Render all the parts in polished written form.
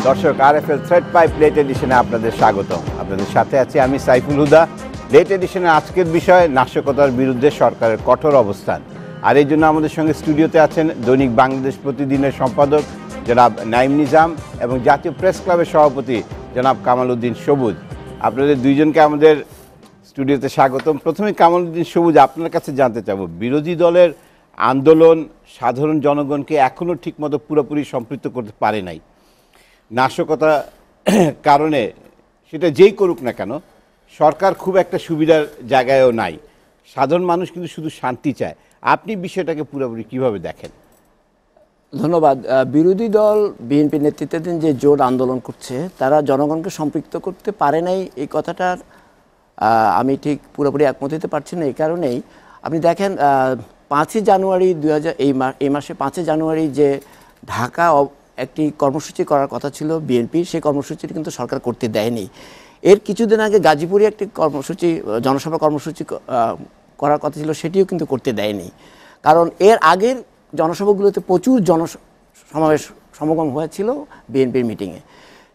দর্শক, RFL thread pipe late এডিশনে আপনাদের স্বাগতম। আপনাদের সাথে আছি আমি সাইফুল হুদা। লেট এডিশনের আজকের বিষয় নাশকতার বিরুদ্ধে সরকারের কঠোর অবস্থান। আর এই জন্য আমাদের সঙ্গে স্টুডিওতে আছেন দৈনিক বাংলাদেশ প্রতিদিনের সম্পাদক জনাব নাইম নিজাম এবং জাতীয় প্রেস ক্লাবের সভাপতি জনাব কামাল উদ্দিন সবুজ। আপনাদের দুইজনকে আমাদের স্টুডিওতে স্বাগতম। প্রথমে কামাল উদ্দিন সবুজ, আপনার কাছে জানতে চাবো, বিরোধী দলের আন্দোলন সাধারণ জনগণকে এখনও ঠিকমতো পুরোপুরি সম্পৃক্ত করতে পারে নাই। নাশকতা কারণে সেটা যেই করুক না কেন, সরকার খুব একটা সুবিধার জায়গায়ও নাই। সাধারণ মানুষ কিন্তু শুধু শান্তি চায়। আপনি বিষয়টাকে পুরোপুরি কিভাবে দেখেন? ধন্যবাদ। বিরোধী দল বিএনপি নেতৃত্বাধীন যে জোট আন্দোলন করছে, তারা জনগণকে সম্পৃক্ত করতে পারে নাই, এই কথাটার আমি ঠিক পুরোপুরি একমত হতে পারছি না। এই কারণেই আপনি দেখেন 5ই জানুয়ারি 2000 এই মাসে 5ই জানুয়ারি যে ঢাকা একটি কর্মসূচি করার কথা ছিল বিএনপি, সেই কর্মসূচিটি কিন্তু সরকার করতে দেয়নি। এর কিছুদিন আগে গাজীপুরে একটি কর্মসূচি, জনসভা কর্মসূচি করার কথা ছিল, সেটিও কিন্তু করতে দেয়নি। কারণ এর আগের জনসভাগুলোতে প্রচুর সমাগম হয়েছিল বিএনপির মিটিংয়ে,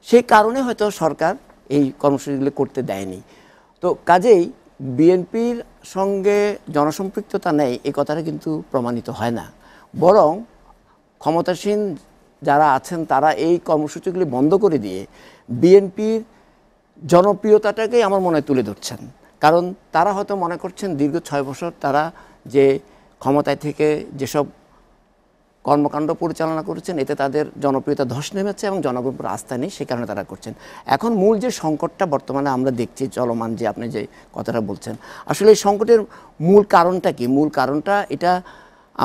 সেই কারণে হয়তো সরকার এই কর্মসূচিগুলো করতে দেয়নি। তো কাজেই বিএনপির সঙ্গে জনসম্পৃক্ততা নেই, এই কথাটা কিন্তু প্রমাণিত হয় না। বরং ক্ষমতাসীন যারা আছেন তারা এই কর্মসূচিগুলি বন্ধ করে দিয়ে বিএনপির জনপ্রিয়তাটাকেই আমার মনে হয় তুলে ধরছেন। কারণ তারা হয়তো মনে করছেন দীর্ঘ 6 বছর তারা যে ক্ষমতায় থেকে যেসব কর্মকাণ্ড পরিচালনা করেছেন, এতে তাদের জনপ্রিয়তা ধস নেমেছে এবং জনগণের উপর আস্থা নেই, সেই কারণে তারা করছেন। এখন মূল যে সংকটটা বর্তমানে আমরা দেখছি চলমান, যে আপনি যে কথাটা বলছেন, আসলে এই সংকটের মূল কারণটা কি? মূল কারণটা এটা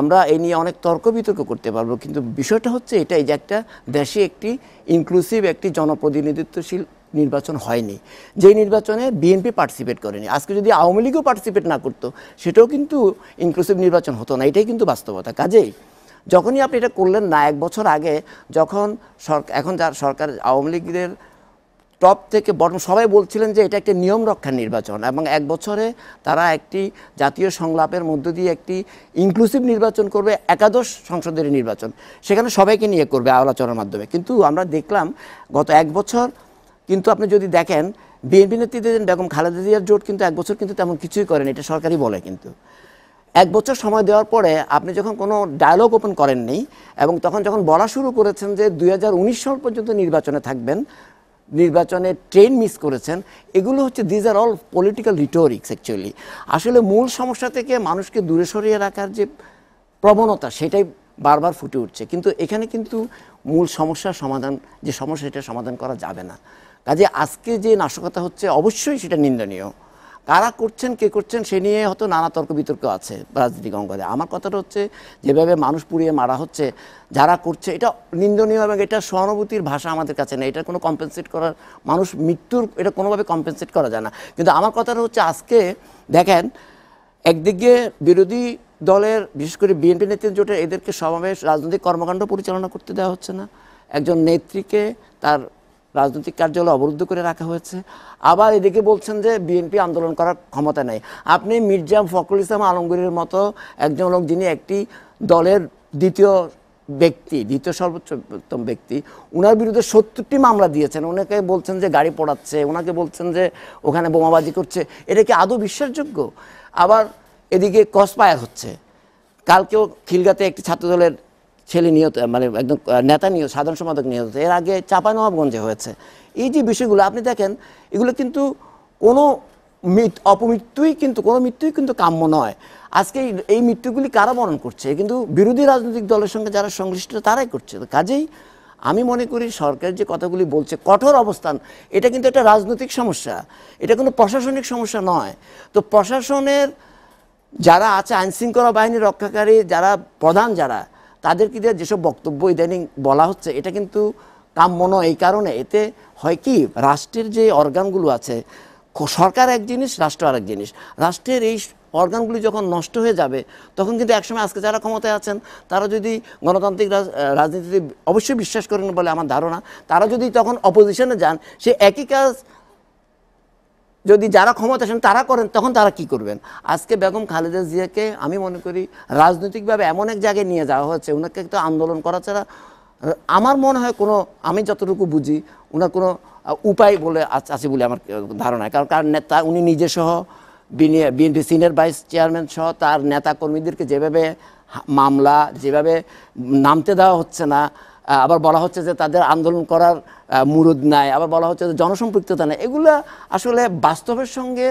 আমরা এই নিয়ে অনেক তর্ক বিতর্ক করতে পারবো, কিন্তু বিষয়টা হচ্ছে এটাই যে একটা দেশে একটি ইনক্লুসিভ, একটি জনপ্রতিনিধিত্বশীল নির্বাচন হয়নি, যেই নির্বাচনে বিএনপি পার্টিসিপেট করেনি। আজকে যদি আওয়ামী লীগও পার্টিসিপেট না করতো, সেটাও কিন্তু ইনক্লুসিভ নির্বাচন হতো না। এটাই কিন্তু বাস্তবতা। কাজেই যখনই আপনি এটা করলেন না, 1 বছর আগে যখন এখন যার সরকার আওয়ামী লীগের টপ থেকে বটম সবাই বলছিলেন যে এটা একটা নিয়ম রক্ষার নির্বাচন, এবং 1 বছরে তারা একটি জাতীয় সংলাপের মধ্য দিয়ে একটি ইনক্লুসিভ নির্বাচন করবে, একাদশ সংসদের নির্বাচন, সেখানে সবাইকে নিয়ে করবে আলোচনার মাধ্যমে। কিন্তু আমরা দেখলাম গত 1 বছর কিন্তু আপনি যদি দেখেন বিএনপি নেতৃত্বাধীন বেগম খালেদা জিয়ার জোট কিন্তু 1 বছর কিন্তু তেমন কিছুই করেন, এটা সরকারই বলে। কিন্তু 1 বছর সময় দেওয়ার পরে আপনি যখন কোনো ডায়ালগ ওপেন করেননি, এবং তখন যখন বলা শুরু করেছেন যে 2019 সাল পর্যন্ত নির্বাচনে থাকবেন, নির্বাচনে ট্রেন মিস করেছেন, এগুলো হচ্ছে these are all political rhetorics. Actually আসলে মূল সমস্যা থেকে মানুষকে দূরে সরিয়ে রাখার যে প্রবণতা, সেটাই বারবার ফুটে উঠছে। কিন্তু এখানে কিন্তু মূল সমস্যার সমাধান, যে সমস্যা, সেটা সমাধান করা যাবে না। কাজে আজকে যে নাশকতা হচ্ছে, অবশ্যই সেটা নিন্দনীয়। কারা করছেন, কে করছেন, সে নিয়ে হয়তো নানা তর্ক বিতর্ক আছে রাজনৈতিক অঙ্গনে। আমার কথাটা হচ্ছে, যেভাবে মানুষ পুড়িয়ে মারা হচ্ছে, যারা করছে, এটা নিন্দনীয়, এবং এটা সহানুভূতির ভাষা আমাদের কাছে নেই। এটা কোনো কম্পেনসেট করার, মানুষ মৃত্যুর এটা কোনোভাবে কম্পেনসেট করা যায় না। কিন্তু আমার কথাটা হচ্ছে, আজকে দেখেন একদিকে বিরোধী দলের, বিশেষ করে বিএনপি নেতৃত্ব জোটের, এদেরকে সমাবেশ, রাজনৈতিক কর্মকাণ্ড পরিচালনা করতে দেওয়া হচ্ছে না। একজন নেত্রীকে তার রাজনৈতিক কার্যালয় অবরুদ্ধ করে রাখা হয়েছে। আবার এদিকে বলছেন যে বিএনপি আন্দোলন করার ক্ষমতা নেই। আপনি মির্জা ফখরুল ইসলাম আলমগীরের মতো একজন লোক, যিনি একটি দলের দ্বিতীয় সর্বোচ্চতম ব্যক্তি, ওনার বিরুদ্ধে 70টি মামলা দিয়েছেন। ওনাকে বলছেন যে গাড়ি পোড়াচ্ছে, ওনাকে বলছেন যে ওখানে বোমাবাজি করছে। এটা কি আদৌ বিশ্বাসযোগ্য? আবার এদিকে কসফায়ার হচ্ছে। কালকেও খিলগাতে একটি ছাত্রদলের ছেলে নিহত, মানে একদম নেতা নিহত, সাধারণ সম্পাদক নিহত। এর আগে চাঁপাইনবাবগঞ্জে হয়েছে। এই যে বিষয়গুলো আপনি দেখেন, এগুলো কিন্তু কোনো অপমৃত্যুই কিন্তু, কোনো মৃত্যুই কিন্তু কাম্য নয়। আজকে এই মৃত্যুগুলি কারা বরণ করছে? কিন্তু বিরোধী রাজনৈতিক দলের সঙ্গে যারা সংশ্লিষ্ট, তারাই করছে। কাজেই আমি মনে করি সরকার যে কথাগুলি বলছে, কঠোর অবস্থান, এটা কিন্তু একটা রাজনৈতিক সমস্যা, এটা কোনো প্রশাসনিক সমস্যা নয়। তো প্রশাসনের যারা আছে, আইনশৃঙ্খলা বাহিনী রক্ষাকারী যারা প্রধান, যারা, তাদেরকে দিয়ে যেসব বক্তব্য ইদানিং বলা হচ্ছে, এটা কিন্তু কাম্য নয়। এই কারণে এতে হয় কি, রাষ্ট্রের যে অর্গানগুলো আছে, সরকার এক জিনিস, রাষ্ট্র আরেক জিনিস। রাষ্ট্রের এই অর্গানগুলি যখন নষ্ট হয়ে যাবে, তখন কিন্তু একসময় আজকে যারা ক্ষমতায় আছেন, তারা যদি গণতান্ত্রিক রাজনীতিতে অবশ্যই বিশ্বাস করেন বলে আমার ধারণা, তারা যদি তখন অপোজিশনে যান, সে একই কাজ যদি যারা ক্ষমতা আসেন তারা করেন, তখন তারা কি করবেন? আজকে বেগম খালেদা জিয়াকে আমি মনে করি রাজনৈতিকভাবে এমন এক জায়গায় নিয়ে যাওয়া হচ্ছে, ওনাকে তো আন্দোলন করা ছাড়া আমার মনে হয় কোনো, আমি যতটুকু বুঝি ওনার কোনো উপায় বলে আছে বলে আমার ধারণা, কারণ নেতা উনি নিজে সহ বিএনপি সিনিয়র ভাইস চেয়ারম্যান সহ তার নেতা কর্মীদেরকে যেভাবে মামলা, যেভাবে নামতে দেওয়া হচ্ছে না, আবার বলা হচ্ছে যে তাদের আন্দোলন করার মুরুদ নাই, আবার বলা হচ্ছে যে জনসম্পৃক্ততা নাই, এগুলা আসলে বাস্তবের সঙ্গে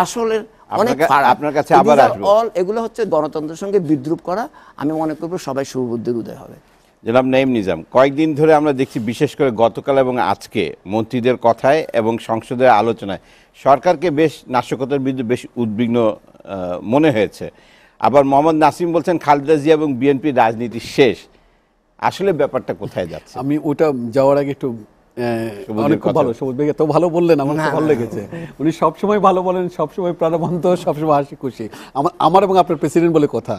আসলে অনেক ফারাক। আপনার কাছে আবার আসবো। এগুলো হচ্ছে গণতন্ত্রের সঙ্গে বিদ্রুপ করা। আমি মনে করব সবাই সুবুদ্ধির উদয় হবে। জনাব নাঈম নিজাম, কয়েকদিন ধরে আমরা দেখছি, বিশেষ করে গতকাল এবং আজকে মন্ত্রীদের কথায় এবং সংসদের আলোচনায় সরকারকে বেশ নাশকতার বিরুদ্ধে বেশ উদ্বিগ্ন মনে হয়েছে। আবার মোহাম্মদ নাসিম বলছেন খালেদা জিয়া এবং বিএনপির রাজনীতি শেষ। আসলে ব্যাপারটা কোথায় যাচ্ছে? আমি ওটা যাওয়ার আগে একটু অনেক খুব ভালো, সবুজ ভাই এত ভালো বললেন, আমার খুব ভালো লেগেছে। উনি সবসময় ভালো বলেন, সবসময় প্রাণবন্ত, সবসময় হাসি খুশি। আমার এবং আপনার প্রেসিডেন্ট বলে কথা,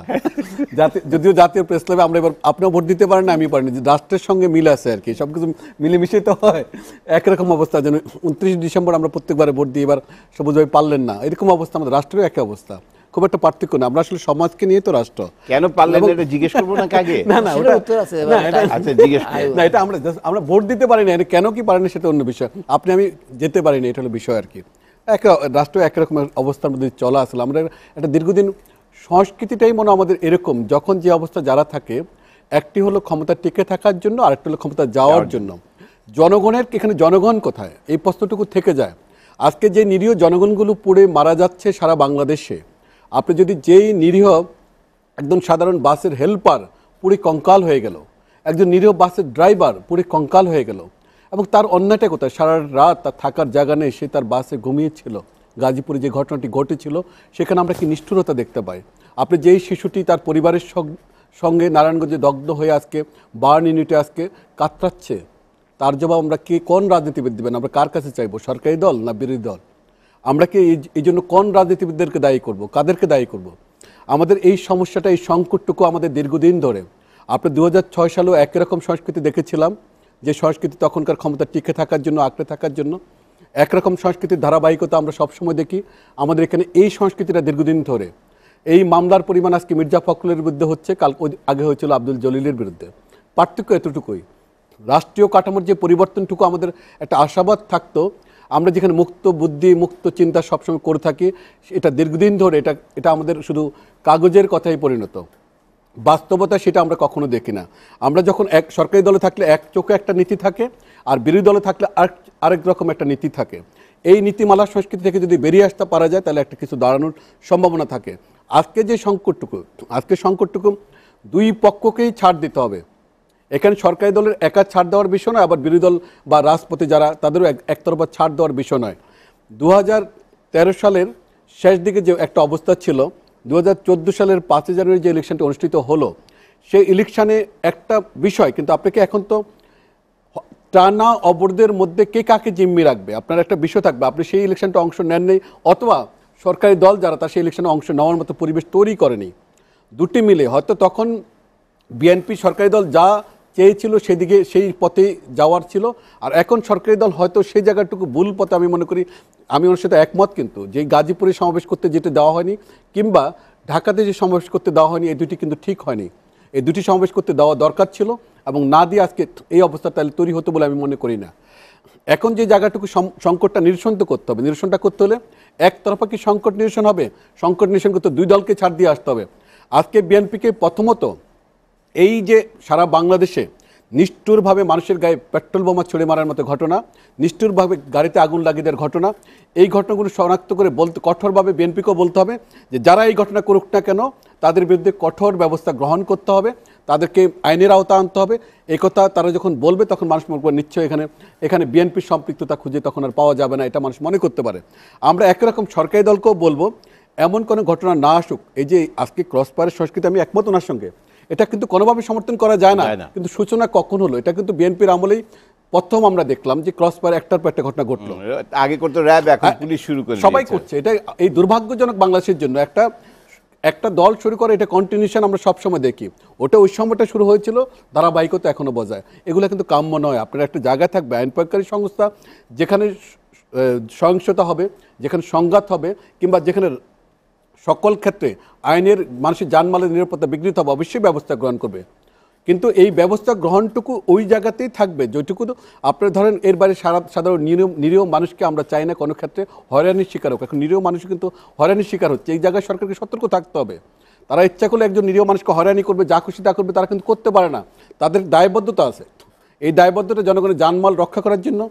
যদিও জাতীয় প্রেস ক্লাবে আমরা এবার, আপনিও ভোট দিতে পারেন না, আমি পারিনি, রাষ্ট্রের সঙ্গে মিল আছে আর কি, সবকিছু মিলেমিশে তো হয়। একরকম অবস্থা, যেন 29 ডিসেম্বর আমরা প্রত্যেকবারে ভোট দিই, এবার সবুজ ভাই পারলেন না, এরকম অবস্থা আমাদের রাষ্ট্রেরও একই অবস্থা, খুব একটা পার্থক্য না। আমরা আসলে সমাজকে নিয়ে তো রাষ্ট্র, কেন পারলেন এটা জিজ্ঞেস করবো না আগে? না না, ওটা উত্তর আছে, আচ্ছা জিজ্ঞেস করুন। না, এটা আমরা ভোট দিতে পারি না, কেন কি পারি না সেটা অন্য বিষয়, আপনি আমি যেতে পারি না, এটা হলো বিষয় আর কি। রাষ্ট্র একরকমের অবস্থার মধ্যে চলা আসলে আমরা একটা দীর্ঘদিন সংস্কৃতিটাই মনে আমাদের এরকম, যখন যে অবস্থা যারা থাকে, একটি হলো ক্ষমতা টিকে থাকার জন্য, আরেকটি হলো ক্ষমতা যাওয়ার জন্য। জনগণের এখানে জনগণ কোথায়, এই প্রশ্নটুকু থেকে যায়। আজকে যে নিরীহ জনগণগুলো পুড়ে মারা যাচ্ছে সারা বাংলাদেশে, আপনি যদি যেই নিরীহ একদম সাধারণ বাসের হেল্পার পুরী কঙ্কাল হয়ে গেল, একজন নিরীহ বাসের ড্রাইভার পুরী কঙ্কাল হয়ে গেল, এবং তার অন্যটা কোথায়, সারা রাত তার থাকার জায়গা নেই, সে তার বাসে ঘুমিয়েছিল। গাজীপুরে যে ঘটনাটি ঘটেছিল সেখানে আমরা কি নিষ্ঠুরতা দেখতে পাই। আপনি যেই শিশুটি তার পরিবারের সঙ্গে নারায়ণগঞ্জে দগ্ধ হয়ে আজকে বার্ন ইউনিটে আজকে কাতরাচ্ছে, তার জবাব আমরা কোন রাজনীতিবিদ দেবেন? আমরা কার কাছে চাইবো, সরকারি দল না বিরোধী দল? আমরা কি এই জন্য কোন রাজনীতিবিদদেরকে দায়ী করব, কাদেরকে দায়ী করব? আমাদের এই সমস্যাটা, এই সংকটটুকু আমাদের দীর্ঘদিন ধরে, আপনি 2006 সালেও একই রকম সংস্কৃতি দেখেছিলাম, যে সংস্কৃতি তখনকার ক্ষমতা টিকে থাকার জন্য, আঁকড়ে থাকার জন্য। একরকম সংস্কৃতির ধারাবাহিকতা আমরা সবসময় দেখি আমাদের এখানে। এই সংস্কৃতিটা দীর্ঘদিন ধরে, এই মামলার পরিমাণ আজকে মির্জা ফখরুলের বিরুদ্ধে হচ্ছে, কাল আগে হয়েছিল আব্দুল জলিলের বিরুদ্ধে। পার্থক্য এতটুকুই, রাষ্ট্রীয় কাঠামোর যে পরিবর্তনটুকু আমাদের একটা আশাবাদ থাকতো, আমরা যেখানে মুক্ত বুদ্ধি, মুক্ত চিন্তা সবসময় করে থাকি, এটা দীর্ঘদিন ধরে এটা আমাদের শুধু কাগজের কথাই পরিণত, বাস্তবতা সেটা আমরা কখনো দেখি না। আমরা যখন এক সরকারি দলে থাকলে এক চোখে একটা নীতি থাকে, আর বিরোধী দলে থাকলে আরেক রকম একটা নীতি থাকে। এই নীতিমালা সংস্কৃতি থেকে যদি বেরিয়ে আসতে পারা যায়, তাহলে একটা কিছু দাঁড়ানোর সম্ভাবনা থাকে। আজকে যে সংকটটুকু দুই পক্ষকেই ছাড় দিতে হবে। এখানে সরকারি দলের একা ছাড় দেওয়ার বিষয় নয়, আবার বিরোধী দল বা রাজপথে যারা, তাদেরও একতরফা ছাড় দেওয়ার বিষয় নয়। 2013 সালের শেষ দিকে যে একটা অবস্থা ছিল, 2014 সালের 5 জানুয়ারি যে ইলেকশনটি অনুষ্ঠিত হলো, সেই ইলেকশনে একটা বিষয়, কিন্তু আপনাকে এখন তো টানা অবরোধের মধ্যে কে কাকে জিম্মি রাখবে, আপনার একটা বিষয় থাকবে। আপনি সেই ইলেকশনটা অংশ নেন নেই, অথবা সরকারি দল যারা, তার সেই ইলেকশনে অংশ নেওয়ার মতো পরিবেশ তৈরি করেনি। দুটি মিলে হয়তো তখন বিএনপি সরকারি দল যা চেয়েছিল সেদিকে, সেই পথে যাওয়ার ছিল, আর এখন সরকারি দল হয়তো সেই জায়গাটুকু ভুল পথে, আমি মনে করি। আমি ওর সাথে একমত, কিন্তু যে গাজীপুরে সমাবেশ করতে যেতে দেওয়া হয়নি, কিংবা ঢাকাতে যে সমাবেশ করতে দেওয়া হয়নি, এই দুটি কিন্তু ঠিক হয়নি। এই দুটি সমাবেশ করতে দেওয়া দরকার ছিল, এবং না দিয়ে আজকে এই অবস্থা তাহলে তৈরি হতো বলে আমি মনে করি না। এখন যে জায়গাটুকু সংকটটা নিরসন তো করতে হবে, নিরসনটা করতে হলে একতরফা কি সংকট নিরসন হবে? সংকট নিরসন করতে দুই দলকে ছাড় দিয়ে আসতে হবে। আজকে বিএনপিকে প্রথমত এই যে সারা বাংলাদেশে নিষ্ঠুরভাবে মানুষের গায়ে পেট্রোল বোমা ছুড়ে মারার মতো ঘটনা, নিষ্ঠুরভাবে গাড়িতে আগুন লাগিয়ে দেওয়ার ঘটনা, এই ঘটনাগুলো শনাক্ত করে কঠোরভাবে বিএনপিকেও বলতে হবে যে যারা এই ঘটনা করুক না কেন, তাদের বিরুদ্ধে কঠোর ব্যবস্থা গ্রহণ করতে হবে, তাদেরকে আইনের আওতা আনতে হবে। এই কথা তারা যখন বলবে, তখন মানুষ মনে করবে নিশ্চয়ই এখানে বিএনপির সম্পৃক্ততা খুঁজে তখন আর পাওয়া যাবে না, এটা মানুষ মনে করতে পারে। আমরা একরকম সরকারি দলকেও বলবো, এমন কোনো ঘটনা না আসুক। এই যে আজকে ক্রসফায়ারের সংস্কৃতি, আমি একমত ওনার সঙ্গে, এটা কিন্তু কোনোভাবে সমর্থন করা যায় না, কিন্তু সূচনা কখন হলো? এটা কিন্তু বিএনপির আমলেই প্রথম আমরা দেখলাম যে ক্রসফায়ার একটার পর একটা ঘটনা ঘটলো। আগে করতো র্যাব, এখন পুলিশ শুরু করে সবাই করছে। এটা এই দুর্ভাগ্যজনক বাংলাদেশের জন্য। একটা দল শুরু করে, এটা কন্টিনিউশন আমরা সবসময় দেখি। ওটা ওই সময়টা শুরু হয়েছিল, ধারাবাহিকতা এখনো বজায়। এগুলো কিন্তু কাম্য নয়। আপনার একটা জায়গা থাকবে আইন প্রয়োগকারী সংস্থা, যেখানে সহিংসতা হবে, যেখানে সংঘাত হবে, কিংবা যেখানে সকল ক্ষেত্রে আইনের, মানুষের জানমালের নিরাপত্তা বিঘ্নিত হবে, অবশ্যই ব্যবস্থা গ্রহণ করবে। কিন্তু এই ব্যবস্থা গ্রহণটুকু ওই জায়গাতেই থাকবে যেটুকু তো আপনার ধরেন এর বাইরে সাধারণ নিরীহ মানুষকে আমরা চাই না কোনো ক্ষেত্রে হয়রানির শিকার হোক। এখন নিরীহ মানুষ কিন্তু হয়রানির শিকার হচ্ছে, এই জায়গায় সরকারকে সতর্ক থাকতে হবে। তারা ইচ্ছা করলে একজন নিরীহ মানুষকে হয়রানি করবে, যা খুশি তা করবে, তারা কিন্তু করতে পারে না। তাদের দায়বদ্ধতা আছে, এই দায়বদ্ধতা জনগণের জানমাল রক্ষা করার জন্য,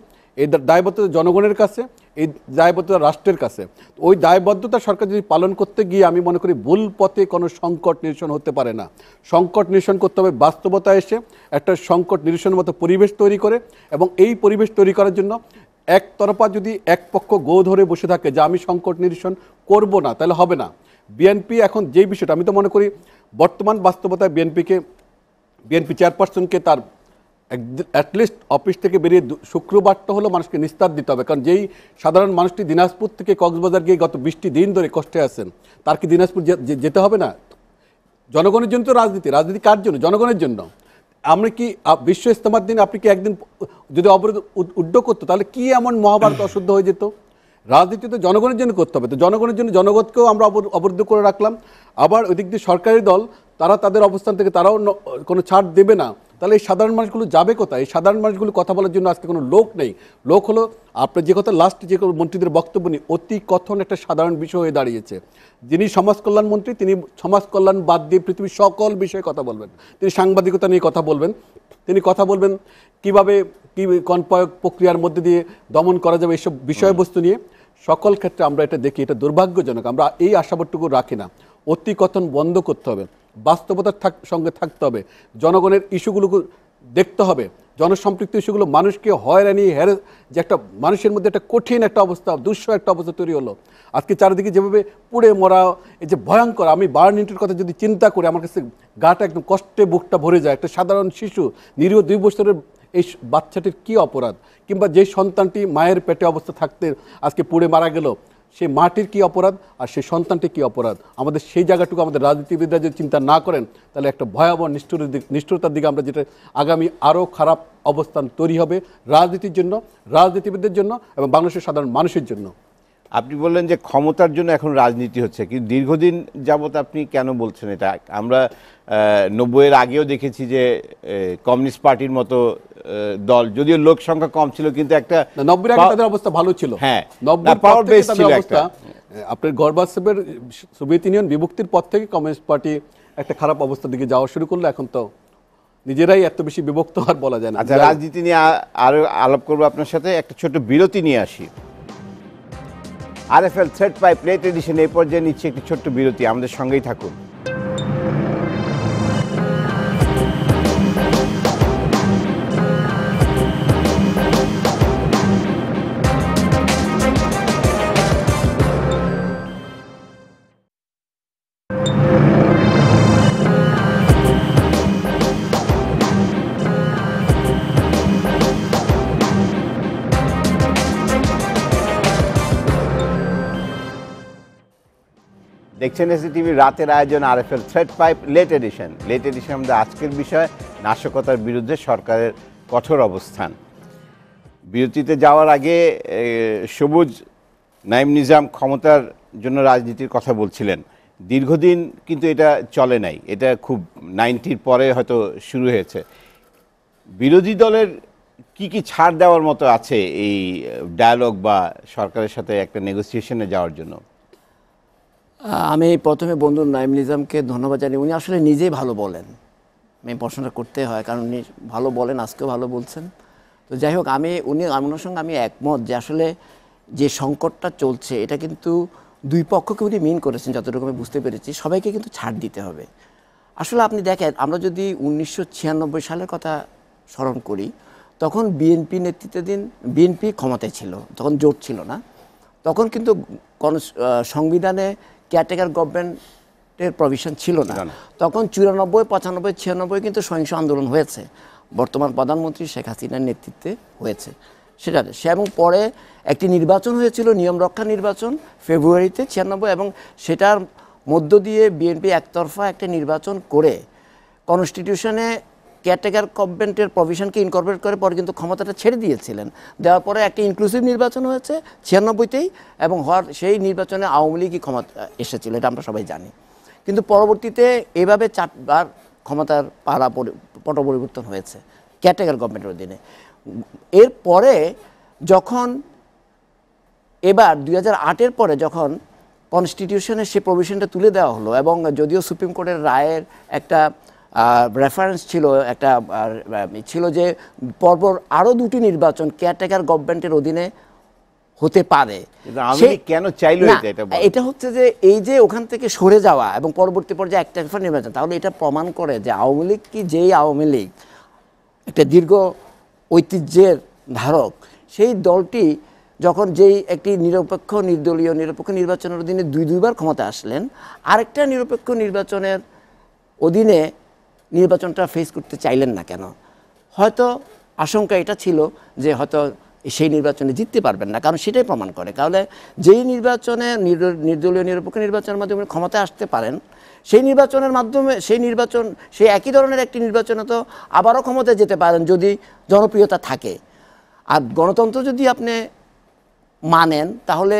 এই দায়বদ্ধতা জনগণের কাছে, এই দায়বদ্ধতা রাষ্ট্রের কাছে। ওই দায়বদ্ধতা সরকার যদি পালন করতে গিয়ে আমি মনে করি ভুল পথে কোনো সংকট নিরসন হতে পারে না। সংকট নিরসন করতে হবে বাস্তবতা এসে, একটা সংকট নিরসনের মতো পরিবেশ তৈরি করে, এবং এই পরিবেশ তৈরি করার জন্য একতরফা যদি এক পক্ষ গো ধরে বসে থাকে যে আমি সংকট নিরসন করব না, তাহলে হবে না। বিএনপি এখন যেই বিষয়টা, আমি তো মনে করি বর্তমান বাস্তবতায় বিএনপি চেয়ারপারসনকে তার অ্যাটলিস্ট অফিস থেকে বেরিয়ে শুক্রবারটা হলো মানুষকে নিস্তার দিতে হবে। কারণ যেই সাধারণ মানুষটি দিনাজপুর থেকে কক্সবাজার গিয়ে গত 20টি দিন ধরে কষ্টে আছেন, তার কি দিনাজপুর যেতে হবে না? জনগণের জন্য তো রাজনীতি কার জন্য? জনগণের জন্য। আমরা কি বিশ্ব ইজতেমার দিন আপনি কি একদিন যদি অবরোধ উদ্যোগ করতো, তাহলে কি এমন মহাভারত অশুদ্ধ হয়ে যেত? রাজনীতি তো জনগণের জন্য করতে হবে। তো জনগণের জন্য জনগণকেও আমরা অবরুদ্ধ করে রাখলাম। আবার ওই দিক দিয়ে সরকারি দল তারা তাদের অবস্থান থেকে তারাও কোনো ছাড় দেবে না। তাহলে এই সাধারণ মানুষগুলো যাবে কোথায়? এই সাধারণ মানুষগুলো কথা বলার জন্য আজকে কোনো লোক নেই। লোক হলো আপনার যে কথা লাস্ট যে মন্ত্রীদের বক্তব্য নিয়ে অতি কথন একটা সাধারণ বিষয় হয়ে দাঁড়িয়েছে। যিনি সমাজ কল্যাণ মন্ত্রী, তিনি সমাজ কল্যাণ বাদ দিয়ে পৃথিবীর সকল বিষয়ে কথা বলবেন। তিনি সাংবাদিকতা নিয়ে কথা বলবেন, তিনি কথা বলবেন কীভাবে কি কনপয়ক প্রক্রিয়ার মধ্যে দিয়ে দমন করা যাবে, এইসব বিষয়বস্তু নিয়ে। সকল ক্ষেত্রে আমরা এটা দেখি, এটা দুর্ভাগ্যজনক। আমরা এই আশাবাদটুকু রাখি না। অতি কথন বন্ধ করতে হবে, বাস্তবতার সঙ্গে থাকতে হবে, জনগণের ইস্যুগুলোকে দেখতে হবে, জনসম্পৃক্ত ইস্যুগুলো। মানুষকে হয়রানি যে একটা মানুষের মধ্যে একটা কঠিন একটা অবস্থা, দুঃসহ একটা অবস্থা তৈরি হলো। আজকে চারিদিকে যেভাবে পুড়ে মরা, এই যে ভয়ঙ্কর, আমি বার্নিংটির কথা যদি চিন্তা করি আমার কাছে গাটা একদম কষ্টে বুকটা ভরে যায়। একটা সাধারণ শিশু, নিরীহ 2 বছরের এই বাচ্চাটির কি অপরাধ, কিংবা যে সন্তানটি মায়ের পেটে অবস্থা থাকতে আজকে পুড়ে মারা গেল, সেই মাটির কি অপরাধ আর সেই সন্তানটি কি অপরাধ? আমাদের সেই জায়গাটুকু আমাদের রাজনীতিবিদরা যদি চিন্তা না করেন, তাহলে একটা ভয়াবহ নিষ্ঠুরতার দিকে আমরা যেটা আগামী আরও খারাপ অবস্থান তৈরি হবে রাজনীতির জন্য, রাজনীতিবিদদের জন্য এবং বাংলাদেশের সাধারণ মানুষের জন্য। আপনি বললেন যে ক্ষমতার জন্য এখন রাজনীতি হচ্ছে, কিন্তু দীর্ঘদিন যাবত আপনি কেন বলছেন এটা? আমরা 90-এর আগেও দেখেছি যে কমিউনিস্ট পার্টির মতো দল, যদিও লোক সংখ্যা কম ছিল, কিন্তু একটা 90-এর আগে তাদের অবস্থা ভালো ছিল। হ্যাঁ, 90-এর পাওয়ার বেস ছিল অবস্থা। আপনার গর্বাসেবের সোভিয়েত ইউনিয়ন বিভক্তির পর থেকে কমিউনিস্ট পার্টি একটা খারাপ অবস্থার দিকে যাওয়া শুরু করলো। এখন তো নিজেরাই এত বেশি বিভক্ত আর বলা যায় না। আচ্ছা, রাজনীতি নিয়ে আরো আলাপ করবো আপনার সাথে। একটা ছোট বিরতি নিয়ে আসি। RFL thread pipe plate edition এই পর্যায়ে নিচ্ছে একটি ছোট্ট বিরতি, আমাদের সঙ্গেই থাকুন। দেখছেন এসিটিভি রাতের আয়োজন RFL thread pipe late edition. আমাদের আজকের বিষয় নাশকতার বিরুদ্ধে সরকারের কঠোর অবস্থান। বিরতিতে যাওয়ার আগে সবুজ নাঈম নিজাম ক্ষমতার জন্য রাজনীতির কথা বলছিলেন। দীর্ঘদিন কিন্তু এটা চলে নাই, এটা খুব 90-র পরে হয়তো শুরু হয়েছে। বিরোধী দলের কি কি ছাড় দেওয়ার মতো আছে এই ডায়ালগ বা সরকারের সাথে একটা নেগোসিয়েশনে যাওয়ার জন্য? আমি প্রথমে বন্ধু নাঈম নিজামকে ধন্যবাদ জানাই। উনি আসলে নিজেই ভালো বলেন, আমি প্রশ্নটা করতে হয় কারণ উনি ভালো বলেন, আজকেও ভালো বলছেন। তো যাই হোক, ওনার সঙ্গে আমি একমত যে আসলে যে সংকটটা চলছে এটা কিন্তু দুই পক্ষকে উনি মিন করেছেন, যতটুকু আমি বুঝতে পেরেছি। সবাইকে কিন্তু ছাড় দিতে হবে। আসলে আপনি দেখেন, আমরা যদি 1996 সালের কথা স্মরণ করি, তখন বিএনপি নেতৃত্বাধীন বিএনপি ক্ষমতায় ছিল, তখন জোট ছিল না। তখন কিন্তু সংবিধানে কেয়ারটেকার গভর্নমেন্টের প্রভিশন ছিল না। তখন 94, 95, 96 কিন্তু সহিংস আন্দোলন হয়েছে, বর্তমান প্রধানমন্ত্রী শেখ হাসিনার নেতৃত্বে হয়েছে সেটা। এবং পরে একটি নির্বাচন হয়েছিল, নিয়ম রক্ষা নির্বাচন, ফেব্রুয়ারিতে 96, এবং সেটার মধ্য দিয়ে বিএনপি একতরফা একটা নির্বাচন করে কনস্টিটিউশনে কেয়ারটেকার গভর্নমেন্টের প্রভিশনকে ইনকর্পোরেট করে পরে কিন্তু ক্ষমতাটা ছেড়ে দিয়েছিলেন। দেওয়ার পরে একটা ইনক্লুসিভ নির্বাচন হয়েছে 96-তেই, এবং হওয়ার সেই নির্বাচনে আওয়ামী লীগই ক্ষমতা এসেছিল, এটা আমরা সবাই জানি। কিন্তু পরবর্তীতে এভাবে 4বার ক্ষমতার পট পরিবর্তন হয়েছে কেয়ারটেকার গভর্নমেন্টের অধীনে। এরপরে যখন এবার 2008-এর পরে যখন কনস্টিটিউশনের সে প্রভিশনটা তুলে দেওয়া হলো, এবং যদিও সুপ্রিম কোর্টের রায়ের একটা রেফারেন্স ছিল, একটা ছিল যে পরপর আরও 2টি নির্বাচন কেয়ারটেকার গভর্নমেন্টের অধীনে হতে পারে। কেন চাইলো এটা? এটা হচ্ছে যে এই যে ওখান থেকে সরে যাওয়া এবং পরবর্তী পর্যায়ে একটা নির্বাচন, তাহলে এটা প্রমাণ করে যে আওয়ামী লীগ কি, যেই আওয়ামী লীগ একটা দীর্ঘ ঐতিহ্যের ধারক, সেই দলটি যখন যেই একটি নিরপেক্ষ নির্বাচনের অধীনে দুইবার ক্ষমতা আসলেন, আরেকটা নিরপেক্ষ নির্বাচনের অধীনে নির্বাচনটা ফেস করতে চাইলেন না কেন? হয়তো আশঙ্কা এটা ছিল যে হয়তো সেই নির্বাচনে জিততে পারবেন না, কারণ সেটাই প্রমাণ করে। তাহলে যেই নির্বাচনে নির্দলীয় নিরপেক্ষ নির্বাচনের মাধ্যমে ক্ষমতায় আসতে পারেন, সেই নির্বাচনের মাধ্যমে সেই একই ধরনের একটি নির্বাচনে তো আবারও ক্ষমতায় যেতে পারেন যদি জনপ্রিয়তা থাকে। আর গণতন্ত্র যদি আপনি মানেন, তাহলে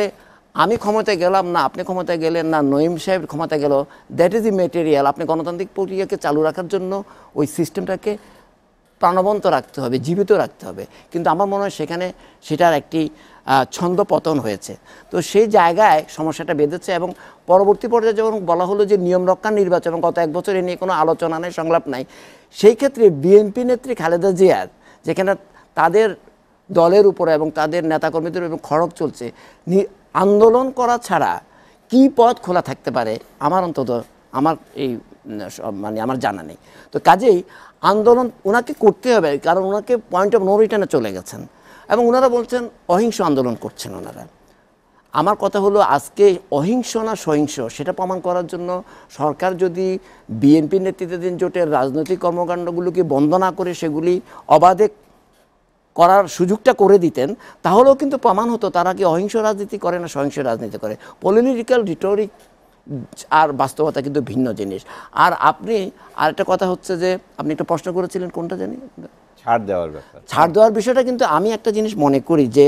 আমি ক্ষমতায় গেলাম না, আপনি ক্ষমতায় গেলেন না, নঈম সাহেব ক্ষমতায় গেল, দ্যাট ইজ দি মেটেরিয়াল। আপনি গণতান্ত্রিক প্রক্রিয়াকে চালু রাখার জন্য ওই সিস্টেমটাকে প্রাণবন্ত রাখতে হবে, জীবিত রাখতে হবে। কিন্তু আমার মনে হয় সেটার একটি ছন্দ পতন হয়েছে। তো সেই জায়গায় সমস্যাটা বেঁধেছে, এবং পরবর্তী পর্যায়ে যখন বলা হলো যে নিয়ম রক্ষার নির্বাচন, গত 1 বছর এ নিয়ে কোনো আলোচনা নেই, সংলাপ নাই, সেই ক্ষেত্রে বিএনপি নেত্রী খালেদা জিয়ার যেখানে তাদের দলের উপরে এবং তাদের নেতাকর্মীদের উপর খড়গ চলছে, আন্দোলন করা ছাড়া কি পথ খোলা থাকতে পারে আমার জানা নেই। তো কাজেই আন্দোলন ওনাকে করতে হবে, কারণ ওনাকে পয়েন্ট অফ নো রিটার্নে চলে গেছেন, এবং ওনারা বলছেন অহিংস আন্দোলন করছেন ওনারা। আমার কথা হলো, আজকে অহিংস না সহিংস সেটা প্রমাণ করার জন্য সরকার যদি বিএনপি নেতৃত্বাধীন জোটের রাজনৈতিক কর্মকাণ্ডগুলোকে বন্ধ না করে সেগুলি অবাধে করার সুযোগটা করে দিতেন, তাহলেও কিন্তু প্রমাণ হতো তারা কি অহিংস রাজনীতি করে না সহিংস রাজনীতি করে। পলিটিক্যাল রিটরিক আর বাস্তবতা কিন্তু ভিন্ন জিনিস। আর আরেকটা কথা হচ্ছে যে আপনি একটা প্রশ্ন করেছিলেন, কোনটা জানি, ছাড় দেওয়ার বিষয়টা। কিন্তু আমি একটা জিনিস মনে করি যে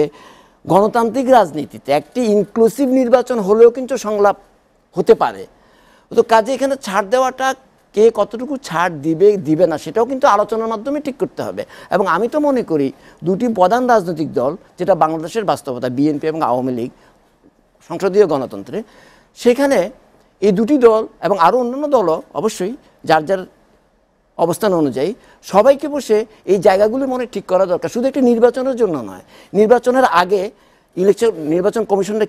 গণতান্ত্রিক রাজনীতিতে একটি ইনক্লুসিভ নির্বাচন হলেও কিন্তু সংলাপ হতে পারে। তো কাজে এখানে ছাড় দেওয়াটা কে কতটুকু ছাড় দিবে না সেটাও কিন্তু আলোচনার মাধ্যমে ঠিক করতে হবে। এবং আমি তো মনে করি 2টি প্রধান রাজনৈতিক দল, যেটা বাংলাদেশের বাস্তবতা, বিএনপি এবং আওয়ামী লীগ সংসদীয় গণতন্ত্রে, সেখানে এই 2টি দল এবং আরও অন্যান্য দলও অবশ্যই যার যার অবস্থান অনুযায়ী সবাইকে বসে এই জায়গাগুলি মনে ঠিক করা দরকার, শুধু একটি নির্বাচনের জন্য নয়। নির্বাচনের আগে নির্বাচন কমিশনটা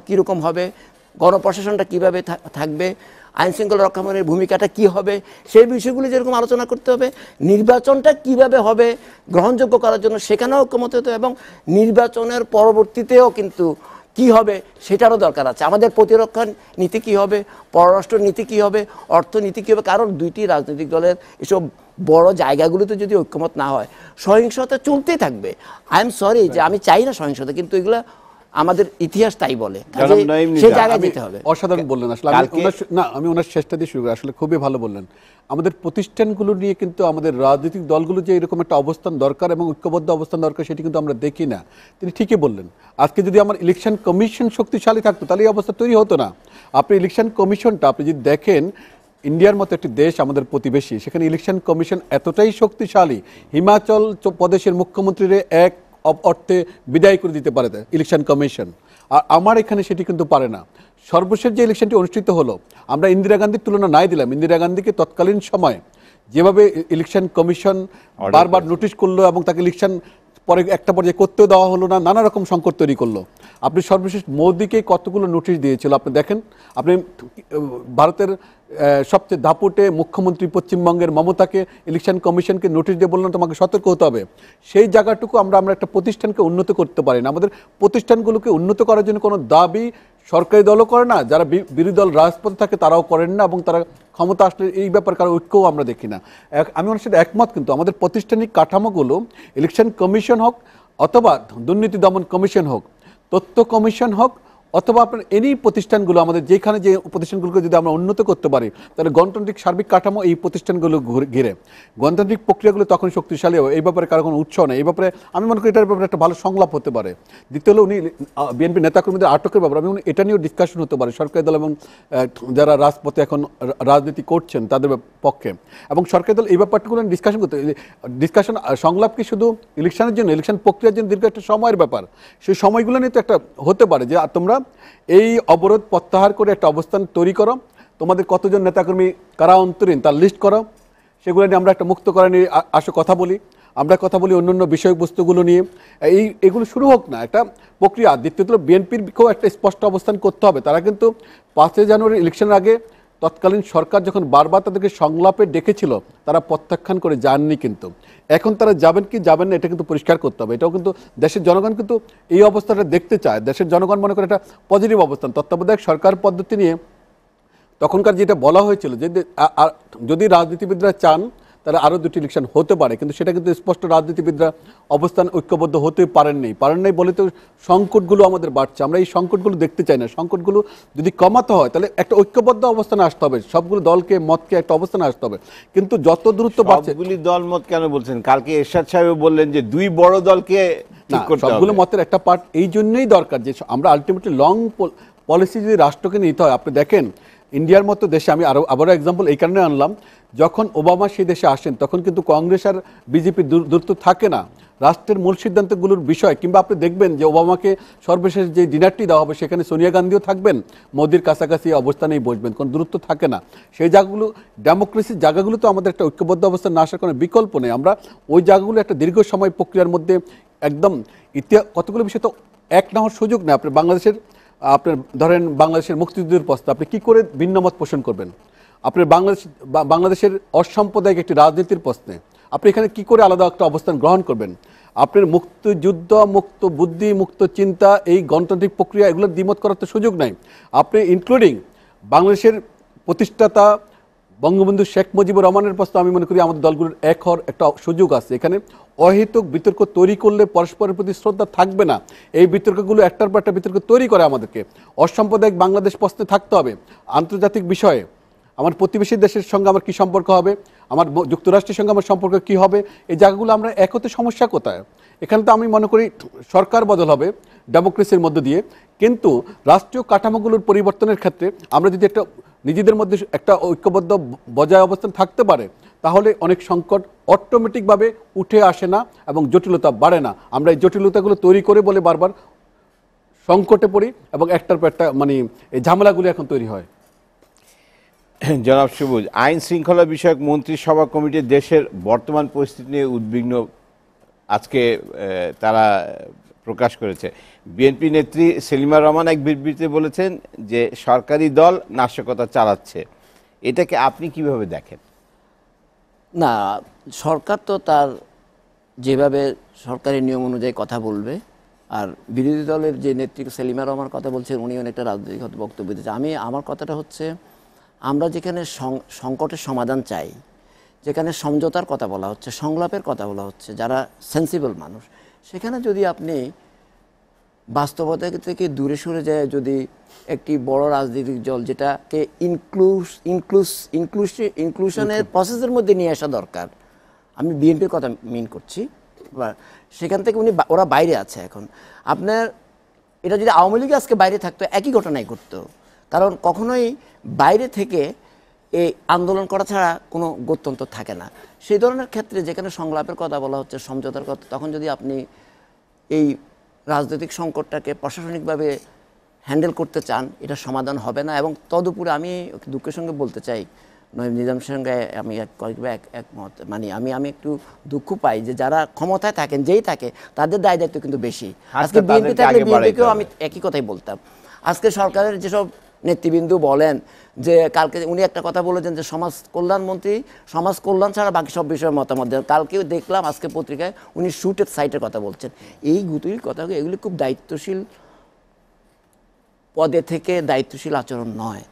কীরকম হবে, গণপ্রশাসনটা কীভাবে থাকবে, আইন শৃঙ্খলা রক্ষাকারীর ভূমিকাটা কি হবে, সেই বিষয়গুলি যেরকম আলোচনা করতে হবে, নির্বাচনটা কিভাবে হবে গ্রহণযোগ্য করার জন্য সেখানেও ঐক্যমত হতে হবে, এবং নির্বাচনের পরবর্তীতেও কিন্তু কি হবে সেটারও দরকার আছে। আমাদের প্রতিরক্ষা নীতি কি হবে, পররাষ্ট্র নীতি কি হবে, অর্থনীতি কী হবে, কারণ 2টি রাজনৈতিক দলের এসব বড় জায়গাগুলোতে যদি ঐক্যমত না হয় সহিংসতা চলতেই থাকবে। আই এম সরি যে আমি চাই না সহিংসতা, কিন্তু এগুলো আমাদের ইতিহাস তাই বলে, সেই জায়গায় যেতে হবে। অসাধারণ বললেন আসলে। আমি ওনার শেষটা দিয়ে শুরু করি, আসলে খুবই ভালো বললেন। আমাদের প্রতিষ্ঠানগুলো নিয়ে কিন্তু আমাদের রাজনৈতিক দলগুলো যে এরকম একটা অবস্থান দরকার এবং ঐক্যবদ্ধ অবস্থান দরকার সেটি কিন্তু আমরা দেখি না। তিনি ঠিকই বললেন। আজকে যদি আমার ইলেকশন কমিশন শক্তিশালী থাকতো তাহলে এই অবস্থা তৈরি হতো না। আপনি ইলেকশন কমিশনটা আপনি যদি দেখেন, ইন্ডিয়ার মতো একটি দেশ আমাদের প্রতিবেশী, সেখানে ইলেকশন কমিশন এতটাই শক্তিশালী, হিমাচল প্রদেশের মুখ্যমন্ত্রীরে এক অর্থে বিদায় করে দিতে পারে ইলেকশন কমিশন। আর আমার এখানে সেটি কিন্তু পারে না। সর্বশেষ যে ইলেকশনটি অনুষ্ঠিত হলো, আমরা ইন্দিরা গান্ধীর তুলনা নাই দিলাম, ইন্দিরা গান্ধীকে তৎকালীন সময় যেভাবে ইলেকশন কমিশন বারবার নোটিশ করলো এবং তাকে ইলেকশন পরে একটা পর্যায়ে করতেও দেওয়া হলো না, নানা রকম সংকট তৈরি করলো। আপনি সর্বশেষ মোদিকে কতগুলো নোটিশ দিয়েছিল আপনি দেখেন। আপনি ভারতের সবচেয়ে দাপুটে মুখ্যমন্ত্রী পশ্চিমবঙ্গের মমতাকে ইলেকশন কমিশনকে নোটিশ দিয়ে বললেন তোমাকে সতর্ক হতে হবে। সেই জায়গাটুকু আমরা একটা প্রতিষ্ঠানকে উন্নত করতে পারি না। আমাদের প্রতিষ্ঠানগুলোকে উন্নত করার জন্য কোনো দাবি সরকারি দলও করে না, যারা বিরোধী দল রাজপথে থাকে তারাও করেন না, এবং তারা ক্ষমতা আসলে এই ব্যাপারে কারো ঐক্যও আমরা দেখি না। আমি ওনার সাথে একমত, কিন্তু আমাদের প্রাতিষ্ঠানিক কাঠামোগুলো ইলেকশন কমিশন হোক অথবা দুর্নীতি দমন কমিশন হোক, তথ্য কমিশন হোক অথবা আপনার এনি প্রতিষ্ঠানগুলো আমাদের যেখানে যে প্রতিষ্ঠানগুলোকে যদি আমরা উন্নত করতে পারি, তাহলে গণতান্ত্রিক সার্বিক কাঠামো এই প্রতিষ্ঠানগুলো ঘিরে গণতান্ত্রিক প্রক্রিয়াগুলো তখন শক্তিশালী হবে। এই ব্যাপারে কারো কোনো উৎসাহ নেই। এই ব্যাপারে আমি মনে করি এটার ব্যাপারে একটা ভালো সংলাপ হতে পারে। দ্বিতীয় হলো উনি বিএনপি নেতাকর্মীদের আটকের ব্যাপারে আমি এটা নিয়েও ডিসকাশন হতে পারে সরকারি দল এবং যারা রাজপথে এখন রাজনীতি করছেন তাদের পক্ষে, এবং সরকারি দল এই ব্যাপারগুলো ডিসকাশন করতে। ডিসকাশন সংলাপ কি শুধু ইলেকশনের জন্য, ইলেকশন প্রক্রিয়ার জন্য দীর্ঘ একটা সময়ের ব্যাপার। সেই সময়গুলো নিয়ে তো একটা হতে পারে যে তোমরা এই অবরোধ প্রত্যাহার করে একটা অবস্থান তৈরি করো, তোমাদের কতজন নেতাকর্মী কারা অন্তরীণ তার লিস্ট করো, সেগুলো নিয়ে আমরা একটা মুক্ত করা নিয়ে আসো কথা বলি, আমরা কথা বলি অন্যান্য বিষয়বস্তুগুলো নিয়ে। এগুলো শুরু হোক না একটা প্রক্রিয়া। দ্বিতীয়ত বিএনপিরকেও একটা স্পষ্ট অবস্থান করতে হবে। তারা কিন্তু 5 জানুয়ারি ইলেকশনের আগে তৎকালীন সরকার যখন বারবার তাদেরকে সংলাপে ডেকেছিল তারা প্রত্যাখ্যান করে যাননি, কিন্তু এখন তারা যাবেন কি যাবেন না এটা কিন্তু পরিষ্কার করতে হবে। এটাও কিন্তু দেশের জনগণ কিন্তু এই অবস্থাটা দেখতে চায়। দেশের জনগণ মনে করে এটা পজিটিভ অবস্থান। তত্ত্বাবধায়ক সরকার পদ্ধতি নিয়ে তখনকার যেটা বলা হয়েছিল যে যদি রাজনীতিবিদরা চান তারা আরও 2টি ইলেকশন হতে পারে, কিন্তু সেটা কিন্তু স্পষ্ট রাজনীতিবিদরা অবস্থান ঐক্যবদ্ধ হতে পারেন নাই বলে তো সংকটগুলো আমাদের বাড়ছে। আমরা এই সংকটগুলো দেখতে চাই না। সংকটগুলো যদি কমাতে হয় তাহলে একটা ঐক্যবদ্ধ অবস্থানে আসতে হবে, সবগুলো দলকে মতকে একটা অবস্থানে আসতে হবে। কিন্তু যত দ্রুত বাড়ছে, সবগুলি দল মত কেন বলছেন? কালকে এরশাদ সাহেব বললেন যে 2 বড় দলকে ঠিক করতে হবে। সবগুলো মতের একটা পার্ট এই জন্যই দরকার যে আমরা আলটিমেটলি লং পলিসি যদি রাষ্ট্রকে নিতে হয়। আপনি দেখেন ইন্ডিয়ার মতো দেশে, আমি আবারও এক্সাম্পল এই কারণে আনলাম, যখন ওবামা সেই দেশে আসেন তখন কিন্তু কংগ্রেস আর বিজেপি দূরত্ব থাকে না রাষ্ট্রের মূল সিদ্ধান্তগুলোর বিষয়। কিংবা আপনি দেখবেন যে ওবামাকে সর্বশেষ যে ডিনারটি দেওয়া হবে সেখানে সোনিয়া গান্ধীও থাকবেন, মোদির কাছাকাছি অবস্থানেই বসবেন, কোনো দূরত্ব থাকে না। সেই জায়গাগুলো ডেমোক্রেসির জায়গাগুলো তো আমাদের একটা ঐক্যবদ্ধ অবস্থান না আসার কোনো বিকল্প নেই। আমরা ওই জায়গাগুলো একটা দীর্ঘ সময় প্রক্রিয়ার মধ্যে একদম কতগুলো বিষয় তো এক না হওয়ার সুযোগ নেই। আপনার ধরেন বাংলাদেশের মুক্তিযুদ্ধের প্রশ্নে আপনি কী করে ভিন্নমত পোষণ করবেন? আপনার বাংলাদেশের অসাম্প্রদায়িক একটি রাজনীতির প্রশ্নে আপনি এখানে কি করে আলাদা একটা অবস্থান গ্রহণ করবেন? আপনার মুক্তিযুদ্ধ, মুক্ত বুদ্ধি, মুক্ত চিন্তা, এই গণতান্ত্রিক প্রক্রিয়া এগুলোর দ্বিমত করার তো সুযোগ নাই। আপনি ইনক্লুডিং বাংলাদেশের প্রতিষ্ঠাতা বঙ্গবন্ধু শেখ মুজিবুর রহমানের প্রশ্নে আমি মনে করি আমাদের দলগুলোর এক হওয়ার একটা সুযোগ আছে। এখানে অহেতুক বিতর্ক তৈরি করলে পরস্পরের প্রতি শ্রদ্ধা থাকবে না। এই বিতর্কগুলো একটার পর একটা বিতর্ক তৈরি করে আমাদেরকে। অসাম্প্রদায়িক বাংলাদেশ প্রশ্নে থাকতে হবে। আন্তর্জাতিক বিষয়ে আমার প্রতিবেশী দেশের সঙ্গে আমার কী সম্পর্ক হবে, আমার যুক্তরাষ্ট্রের সঙ্গে আমার সম্পর্ক কী হবে, এই জায়গাগুলো আমরা এক হতে সমস্যা কোথায়? এখানে তো আমি মনে করি সরকার বদল হবে ডেমোক্রেসির মধ্য দিয়ে, কিন্তু রাষ্ট্রীয় কাঠামোগুলোর পরিবর্তনের ক্ষেত্রে আমরা যদি একটা নিজেদের মধ্যে একটা ঐক্যবদ্ধ বজায় অবস্থান থাকতে পারে তাহলে অনেক সংকট অটোমেটিকভাবে উঠে আসে না এবং জটিলতা বাড়ে না। আমরা এই জটিলতাগুলো তৈরি করে বলে বারবার সংকটে পড়ি এবং একটার পর একটা এই ঝামেলাগুলো এখন তৈরি হয়। জনাব সবুজ, আইন শৃঙ্খলা বিষয়ক মন্ত্রিসভা কমিটি দেশের বর্তমান পরিস্থিতি নিয়ে উদ্বিগ্ন আজকে তারা প্রকাশ করেছে। বিএনপি নেত্রী সেলিমা রহমান এক বিবৃতিতে বলেছেন যে সরকারি দল নাশকতা চালাচ্ছে। এটাকে আপনি কিভাবে দেখেন? না, সরকার তো তার যেভাবে সরকারি নিয়ম অনুযায়ী কথা বলবে, আর বিরোধী দলের যে নেত্রী সেলিমা রহমান কথা বলছেন উনি অনেকটা রাজনৈতিক বক্তব্য দিয়েছে। আমার কথাটা হচ্ছে আমরা যেখানে সংকটের সমাধান চাই, যেখানে সমঝোতার কথা বলা হচ্ছে, সংলাপের কথা বলা হচ্ছে, যারা সেন্সিবল মানুষ, সেখানে যদি আপনি বাস্তবতা থেকে দূরে সরে যায়, যদি একটি বড় রাজনৈতিক দল যেটাকে ইনক্লুশনের প্রসেসের মধ্যে নিয়ে আসা দরকার, আমি বিএনপির কথা মিন করছি, সেখান থেকে ওরা বাইরে আছে এখন। আপনার এটা যদি আওয়ামী লীগ আজকে বাইরে থাকতো একই ঘটনাই ঘটতো, কারণ কখনোই বাইরে থেকে এই আন্দোলন করা ছাড়া কোনো গত্যন্তর থাকে না। সেই ধরনের ক্ষেত্রে যেখানে সংলাপের কথা বলা হচ্ছে, সমঝোতার কথা, তখন যদি আপনি এই রাজনৈতিক সংকটটাকে প্রশাসনিকভাবে হ্যান্ডেল করতে চান, এটা সমাধান হবে না। এবং তদুপরি আমি দুঃখের সঙ্গে বলতে চাই, নঈম নিজামের সঙ্গে আমি একমত, আমি একটু দুঃখ পাই যে যারা ক্ষমতায় থাকেন, যেই থাকে, তাদের দায় দায়িত্ব কিন্তু বেশি। আজকে বিএনপি থাকলে বিএনপিকেও আমি একই কথাই বলতাম। আজকে সরকারের যেসব নেতৃবৃন্দ বলেন যে, কালকে উনি একটা কথা বলেছেন যে সমাজ কল্যাণমন্ত্রী সমাজ কল্যাণ ছাড়া বাকি সব বিষয়ে মতামত দেন। কালকেও দেখলাম আজকে পত্রিকায় উনি শুটের সাইটের কথা বলছেন। এই গুতুরির কথাগুলো, এগুলি খুব দায়িত্বশীল পদে থেকে দায়িত্বশীল আচরণ নয়।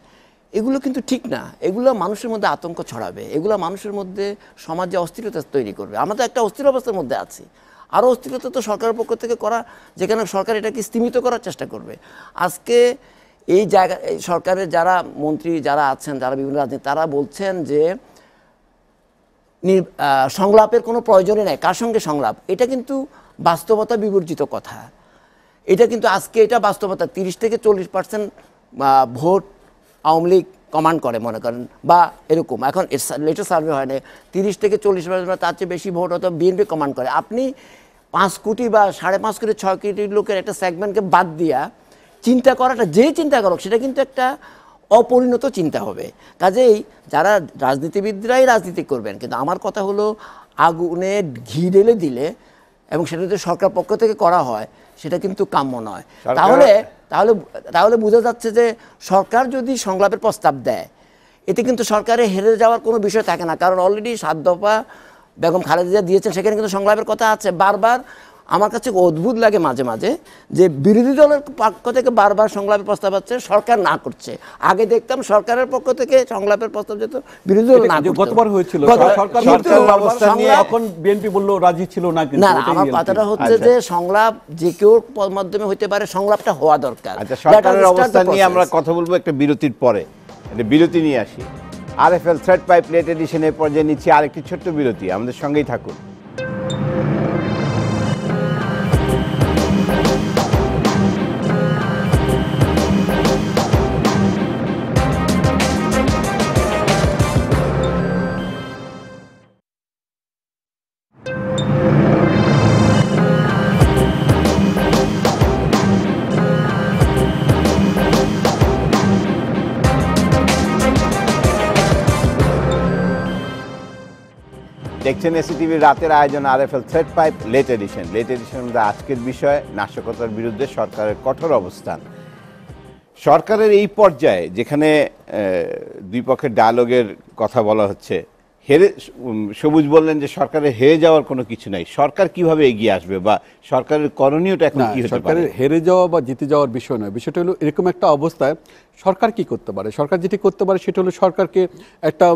এগুলো কিন্তু ঠিক না। এগুলো মানুষের মধ্যে আতঙ্ক ছড়াবে, এগুলো মানুষের মধ্যে সমাজে অস্থিরতা তৈরি করবে। আমরা তো একটা অস্থির অবস্থার মধ্যে আছি। আরও অস্থিরতা তো সরকারের পক্ষ থেকে করা, যেখানে সরকার এটাকে স্তীমিত করার চেষ্টা করবে। আজকে এই জায়গা সরকারের যারা মন্ত্রী যারা আছেন, যারা বিভিন্ন রাজনীতি, তারা বলছেন যে সংলাপের কোনো প্রয়োজনই নাই। কার সঙ্গে সংলাপ? এটা কিন্তু বাস্তবতা বিবর্জিত কথা। এটা কিন্তু আজকে এটা বাস্তবতা। 30 থেকে 40% ভোট আওয়ামী লীগ কমান্ড করে মনে করেন, বা এরকম। এখন লেটেস্ট সার্ভে হয় না, 30 থেকে 40%, তার চেয়ে বেশি ভোট হয়তো বিএনপি কমান্ড করে। আপনি 5 কোটি বা 5.5 কোটি 6 কোটি লোকের একটা সেগমেন্টকে বাদ দিয়া চিন্তা করাটা, যে চিন্তা করুক, সেটা কিন্তু একটা অপরিণত চিন্তা হবে। কাজেই যারা রাজনীতিবিদরাই রাজনীতি করবেন, কিন্তু আমার কথা হলো আগুনে ঘি ঢেলে দিলে এবং সেটা যদি সরকার পক্ষ থেকে করা হয়, সেটা কিন্তু কাম্য নয়। তাহলে তাহলে তাহলে বোঝা যাচ্ছে যে সরকার যদি সংলাপের প্রস্তাব দেয়, এতে কিন্তু সরকারে হেরে যাওয়ার কোনো বিষয় থাকে না। কারণ অলরেডি 7 দফা বেগম খালেদা জিয়া দিয়েছেন, সেখানে কিন্তু সংলাপের কথা আছে। বারবার আমার কাছে অদ্ভুত লাগে মাঝে মাঝে যে বিরোধী দলের পক্ষ থেকে বারবার সংলাপের প্রস্তাব আছে, সরকার না করছে। আগে দেখতাম সরকারের পক্ষ থেকে সংলাপের প্রস্তাব যেত, বিরোধী দল না করত। গতবার হয়েছিল সরকার ব্যবস্থা নিয়ে, এখন বিএনপি বলল রাজি ছিল না। না, আমার কথাটা হচ্ছে যে সংলাপ যে কেউ মাধ্যমে হইতে পারে, সংলাপটা হওয়া দরকার। আচ্ছা, সরকারের অবস্থা নিয়ে আমরা কথা বলবো একটা বিরতির পরে। একটা বিরতি নিয়ে আসি। আরএফএল থ্রেড পাইপ লেট এডিশনের পর্যায়ে নিচ্ছি আরেকটি ছোট্ট বিরতি, আমাদের সঙ্গেই থাকুন। দেখছেন এসিটিভির রাতের আয়োজন RFL thread pipe late edition. Late এডিশনের আজকের বিষয় নাশকতার বিরুদ্ধে সরকারের কঠোর অবস্থান। সরকারের এই পর্যায়ে যেখানে দুই পক্ষের ডায়ালগের কথা বলা হচ্ছে, সবুজ বললেন যে সরকারের হেরে যাওয়ার কোনো কিছু নাই। সরকার কিভাবে এগিয়ে আসবে বা সরকারের করণীয়টা এখন কি হতে পারে? সরকারের হেরে যাওয়া বা জিতে যাওয়ার বিষয় নয়। বিষয়টা হলো এরকম একটা অবস্থায় সরকার কি করতে পারে। সরকার যেটি করতে পারে সেটা হলো সরকারকে একটা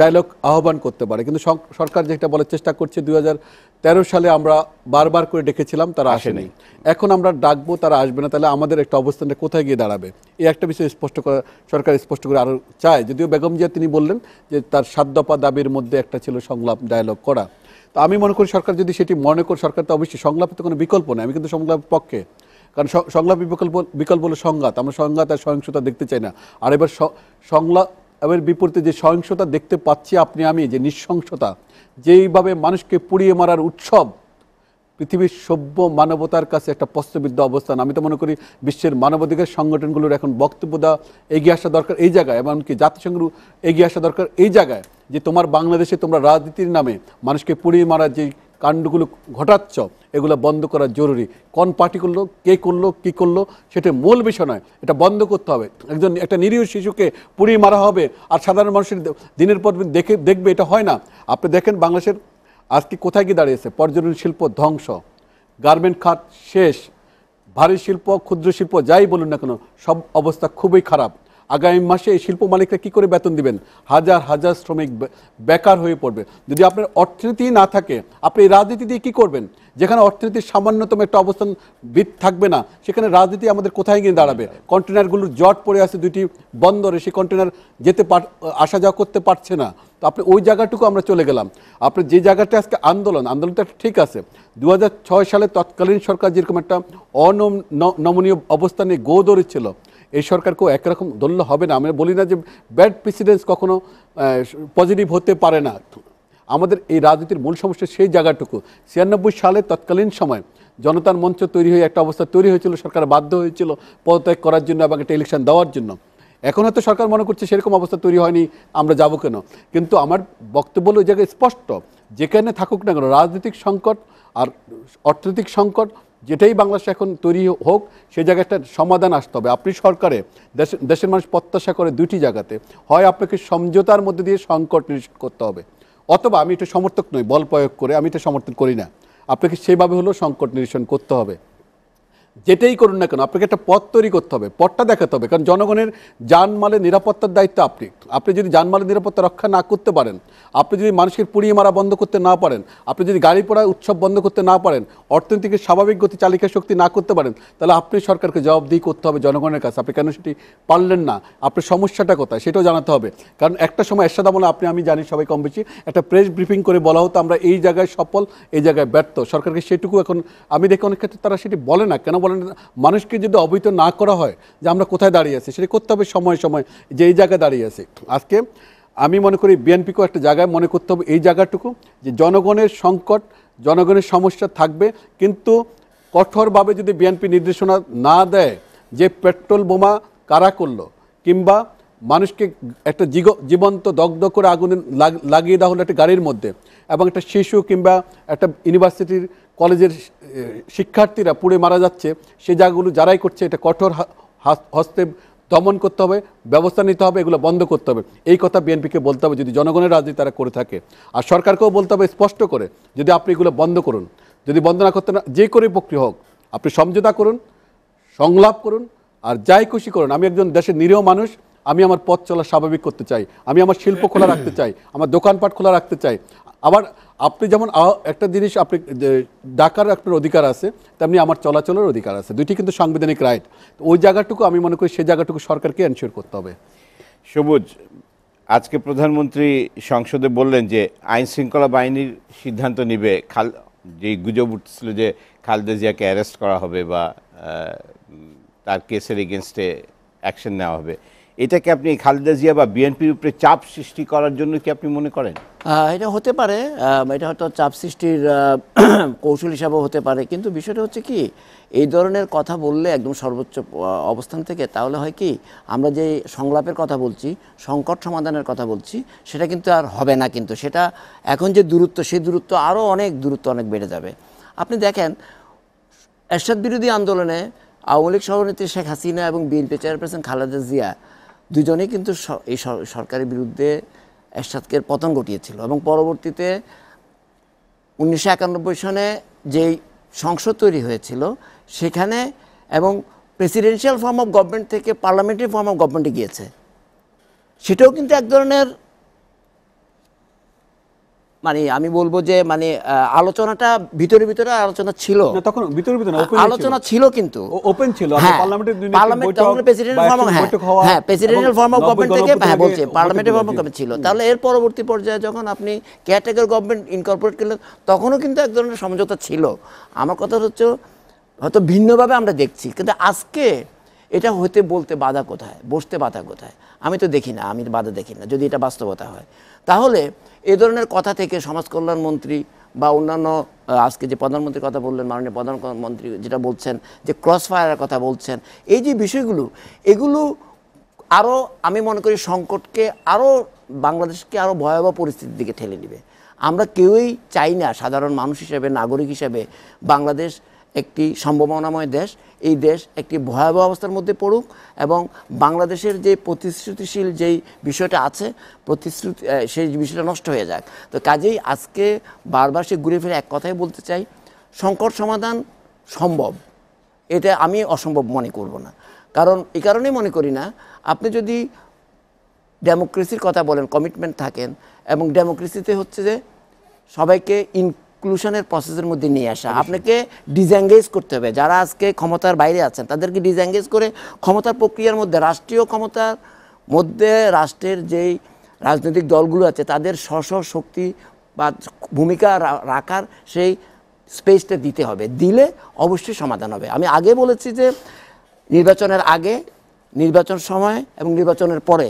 ডায়লগ আহ্বান করতে পারে। কিন্তু সরকার যেটা বলার চেষ্টা করছে, 2013 সালে আমরা বারবার করে ডেকেছিলাম, তারা আসেনি। এখন আমরা ডাকবো, তারা আসবে না। তাহলে আমাদের একটা অবস্থানটা কোথায় গিয়ে দাঁড়াবে, এই একটা বিষয় স্পষ্ট করা সরকার স্পষ্ট করে আরও চায়। যদিও বেগম জিয়া তিনি বললেন যে তার 7 দফা দাবির মধ্যে একটা ছিল সংলাপ, ডায়লগ করা। তো আমি মনে করি সরকার যদি সেটি মনে করে, সরকার তো অবশ্যই সংলাপের তো কোনো বিকল্প নেই। আমি কিন্তু সংলাপের পক্ষে, কারণ সংলাপ বিকল্প হলো সংঘাত। আমরা সংঘাত আর সহিংসতা দেখতে চাই না। আর এবার সংলাপের বিপরীতে যে সহিংসতা দেখতে পাচ্ছি আপনি আমি, যে নৃশংসতা, যেইভাবে মানুষকে পুড়িয়ে মারার উৎসব, পৃথিবীর সভ্য মানবতার কাছে একটা প্রশ্নবিদ্ধ অবস্থান। আমি তো মনে করি বিশ্বের মানবাধিকার সংগঠনগুলোর এখন বক্তব্য দেওয়া এগিয়ে আসা দরকার এই জায়গায়, এমনকি জাতিসংঘের এগিয়ে আসা দরকার এই জায়গায়, যে তোমার বাংলাদেশে তোমরা রাজনীতির নামে মানুষকে পুড়িয়ে মারার যে কাণ্ডগুলো ঘটাচ্ছ, এগুলো বন্ধ করা জরুরি। কোন পার্টি করলো, কে করলো, কী করলো, সেটা মূল বিষয় নয়, এটা বন্ধ করতে হবে। একটা নিরীহ শিশুকে পুড়িয়ে মারা হবে আর সাধারণ মানুষের দিনের পর দিন দেখবে, এটা হয় না। আপনি দেখেন বাংলাদেশের আজকে কোথায় গিয়ে দাঁড়িয়েছে। পর্যটন শিল্প ধ্বংস, গার্মেন্ট খাত শেষ, ভারী শিল্প, ক্ষুদ্র শিল্প যাই বলুন না কেন, সব অবস্থা খুবই খারাপ। আগামী মাসে এই শিল্প মালিকরা কী করে বেতন দিবেন? হাজার হাজার শ্রমিক বেকার হয়ে পড়বে। যদি আপনার অর্থনীতি না থাকে, আপনি এই রাজনীতি দিয়ে কী করবেন? যেখানে অর্থনীতির সামান্যতম একটা অবস্থান বিদ থাকবে না, সেখানে রাজনীতি আমাদের কোথায় গিয়ে দাঁড়াবে? কন্টেনারগুলোর জট পড়ে আছে 2টি বন্দরে, সেই কন্টেনার আসা যাওয়া করতে পারছে না। তো আপনি ওই জায়গাটুকু আমরা চলে গেলাম। আপনি যে জায়গাটা আজকে আন্দোলনটা ঠিক আছে। 2006 সালে তৎকালীন সরকার যেরকম একটা অনমনীয় অবস্থানে গো ধরেছিল, এই সরকারকেও একরকম ধরলে হবে না। আমি বলি না যে ব্যাড প্রেসিডেন্স কখনো পজিটিভ হতে পারে না। আমাদের এই রাজনীতির মূল সমস্যা সেই জায়গাটুকু। 96 সালে তৎকালীন সময় জনতার মঞ্চ তৈরি হয়ে একটা অবস্থা তৈরি হয়েছিল, সরকার বাধ্য হয়েছিল পদত্যাগ করার জন্য এবং একটা ইলেকশন দেওয়ার জন্য। এখন হয়তো সরকার মনে করছে সেরকম অবস্থা তৈরি হয়নি, আমরা যাব কেন? কিন্তু আমার বক্তব্য হলো ওই জায়গায় স্পষ্ট, যেখানে থাকুক না কেন রাজনৈতিক সংকট আর অর্থনৈতিক সংকট, যেটাই বাংলাদেশে এখন তৈরি হোক, সেই জায়গাটার সমাধান আসতে হবে। আপনি সরকারে দেশের মানুষ প্রত্যাশা করে 2টি জায়গাতে, হয় আপনাকে সমঝোতার মধ্যে দিয়ে সংকট নিরসন করতে হবে, অথবা আমি এটা সমর্থক নই বল প্রয়োগ করে, আমি এটা সমর্থন করি না, আপনাকে সেভাবে হলেও সংকট নিরসন করতে হবে। যেটাই করুন না কেন আপনাকে একটা পথ তৈরি করতে হবে, পথটা দেখাতে হবে। কারণ জনগণের জানমালের নিরাপত্তার দায়িত্ব আপনি যদি জানমালের নিরাপত্তা রক্ষা না করতে পারেন, আপনি যদি মানুষের পুড়িয়ে মারা বন্ধ করতে না পারেন, আপনি যদি গাড়ি পোড়া উৎসব বন্ধ করতে না পারেন, অর্থনীতিকে স্বাভাবিক গতি চালিকা শক্তি না করতে পারেন, তাহলে আপনি সরকারকে জবাবদিহি করতে হবে জনগণের কাছে। আপনি কেন সেটি পারলেন না, আপনার সমস্যাটা কোথায় সেটাও জানাতে হবে। কারণ একটা সময় এরশাদ আমলে আমি জানি সবাই কম বেশি একটা প্রেস ব্রিফিং করে বলা হতো আমরা এই জায়গায় সফল, এই জায়গায় ব্যর্থ। সরকারকে সেটুকু এখন আমি দেখি অনেক ক্ষেত্রে তারা সেটি বলে না। কেন বলে না? মানুষকে যদি অবহিত না করা হয় যে আমরা কোথায় দাঁড়িয়ে আছি, সেটা করতে হবে সময় সময় যে এই জায়গায় দাঁড়িয়ে আছে। আজকে আমি মনে করি বিএনপিকেও একটা জায়গায় মনে করতে হবে এই জায়গাটুকু যে জনগণের সংকট, জনগণের সমস্যা থাকবে, কিন্তু কঠোরভাবে যদি বিএনপি নির্দেশনা না দেয় যে পেট্রোল বোমা কারা করলো, কিংবা মানুষকে একটা জীবন্ত দগ্ধ করে আগুনে লাগিয়ে দেওয়া হলো একটা গাড়ির মধ্যে, এবং একটা শিশু কিংবা একটা ইউনিভার্সিটির কলেজের শিক্ষার্থীরা পুড়ে মারা যাচ্ছে, সেই জায়গাগুলো যারাই করছে এটা কঠোর হস্তে দমন করতে হবে, ব্যবস্থা নিতে হবে, এগুলো বন্ধ করতে হবে। এই কথা বিএনপিকে বলতে হবে যদি জনগণের রাজনীতি তারা করে থাকে। আর সরকারকেও বলতে হবে স্পষ্ট করে, যদি আপনি এগুলো বন্ধ করুন, যদি বন্ধ না করতে না, যে করে প্রক্রিয়া হোক আপনি সমঝোতা করুন, সংলাপ করুন, আর যাই খুশি করুন। আমি একজন দেশের নিরীহ মানুষ, আমি আমার পথ চলা স্বাভাবিক করতে চাই, আমি আমার শিল্প খোলা রাখতে চাই, আমার দোকানপাট খোলা রাখতে চাই। আবার আপনি যেমন একটা জিনিস আপনি ডাকার আপনার অধিকার আছে, তেমনি আমার চলাচলের অধিকার আছে, দুইটি কিন্তু সাংবিধানিক রাইট। ওই জায়গাটুকু আমি মনে করি সেই জায়গাটুকু সরকারকে এনশিওর করতে হবে। সবুজ, আজকে প্রধানমন্ত্রী সংসদে বললেন যে আইন শৃঙ্খলা বাহিনীর সিদ্ধান্ত নিবে, যে গুজব উঠছিল যে খালেদা জিয়াকে অ্যারেস্ট করা হবে বা তার কেসের এগেনস্টে অ্যাকশন নেওয়া হবে, এটাকে আপনি খালেদা জিয়া বা বিএনপির উপরে চাপ সৃষ্টি করার জন্য কি আপনি মনে করেন? এটা হতে পারে, এটা হয়তো চাপ সৃষ্টির কৌশল হিসাবেও হতে পারে, কিন্তু বিষয়টা হচ্ছে কি, এই ধরনের কথা বললে একদম সর্বোচ্চ অবস্থান থেকে, তাহলে হয় কি, আমরা যে সংলাপের কথা বলছি, সংকট সমাধানের কথা বলছি, সেটা কিন্তু আর হবে না। কিন্তু সেটা এখন যে দূরত্ব, সেই দূরত্ব আরও অনেক বেড়ে যাবে। আপনি দেখেন, এরশাদ বিরোধী আন্দোলনে আওয়ামী লীগ সভানেত্রী শেখ হাসিনা এবং বিএনপি চেয়ারপারসন খালেদা জিয়া দুজনেই কিন্তু এই সরকারের বিরুদ্ধে এরশাদকে পতন ঘটিয়েছিল, এবং পরবর্তীতে 1991 সনে যেই সংসদ তৈরি হয়েছিল সেখানে, এবং প্রেসিডেন্সিয়াল ফর্ম অফ গভর্নমেন্ট থেকে পার্লামেন্টারি ফর্ম অফ গভর্নমেন্টে গিয়েছে, সেটাও কিন্তু এক ধরনের মানে আমি বলবো যে মানে আলোচনাটা ভিতরে আলোচনা ছিল, তখন ভিতরে আলোচনা ছিল, কিন্তু ওপেন ছিল। প্রেসিডেন্সিয়াল ফর্ম অফ গভর্নমেন্ট থেকে বলছে পার্লামেন্টারি ফর্ম অফ গভর্নমেন্ট ছিল। তাহলে এর পরবর্তী পর্যায়ে যখন আপনি কেয়ারটেকার গভর্নমেন্ট ইনকর্পোরেট করলেন, তখনও কিন্তু এক ধরনের সমঝোতা ছিল। আমার কথা হচ্ছে হয়তো ভিন্নভাবে আমরা দেখছি, কিন্তু আজকে এটা হতে বলতে বাধা কোথায়, বসতে বাধা কোথায়? আমি তো দেখি না, আমি বাধা দেখি না। যদি এটা বাস্তবতা হয়, তাহলে এ ধরনের কথা থেকে সমাজ কল্যাণ মন্ত্রী বা অন্যান্য, আজকে যে প্রধানমন্ত্রীর কথা বললেন, মাননীয় প্রধানমন্ত্রী যেটা বলছেন যে ক্রস ফায়ারের কথা বলছেন, এই যে বিষয়গুলো, এগুলো আরও আমি মনে করি সংকটকে আরও, বাংলাদেশকে আরও ভয়াবহ পরিস্থিতির দিকে ঠেলে দিবে। আমরা কেউই চাই না সাধারণ মানুষ হিসেবে, নাগরিক হিসেবে বাংলাদেশ একটি সম্ভাবনাময় দেশ, এই দেশ একটি ভয়াবহ অবস্থার মধ্যে পড়ুক, এবং বাংলাদেশের যে প্রতিশ্রুতিশীল যেই বিষয়টা আছে, সেই বিষয়টা নষ্ট হয়ে যাক। তো কাজেই আজকে বারবার সে ঘুরে ফিরে এক কথাই বলতে চাই, সংকট সমাধান সম্ভব, এটা আমি অসম্ভব মনে করব না। কারণ এই কারণেই মনে করি না, আপনি যদি ডেমোক্রেসির কথা বলেন, কমিটমেন্ট থাকেন, এবং ডেমোক্রেসিতে হচ্ছে যে সবাইকে ইনক্লুশনের প্রসেসের মধ্যে নিয়ে আসা, আপনাকে ডিসএঙ্গেজ করতে হবে। যারা আজকে ক্ষমতার বাইরে আছেন তাদেরকে ডিসএঙ্গেজ করে ক্ষমতার প্রক্রিয়ার মধ্যে, রাষ্ট্রীয় ক্ষমতার মধ্যে রাষ্ট্রের যেই রাজনৈতিক দলগুলো আছে তাদের স্ব শক্তি বা ভূমিকা রাখার সেই স্পেসটা দিতে হবে। দিলে অবশ্যই সমাধান হবে। আমি আগে বলেছি যে নির্বাচনের আগে, নির্বাচন সময় এবং নির্বাচনের পরে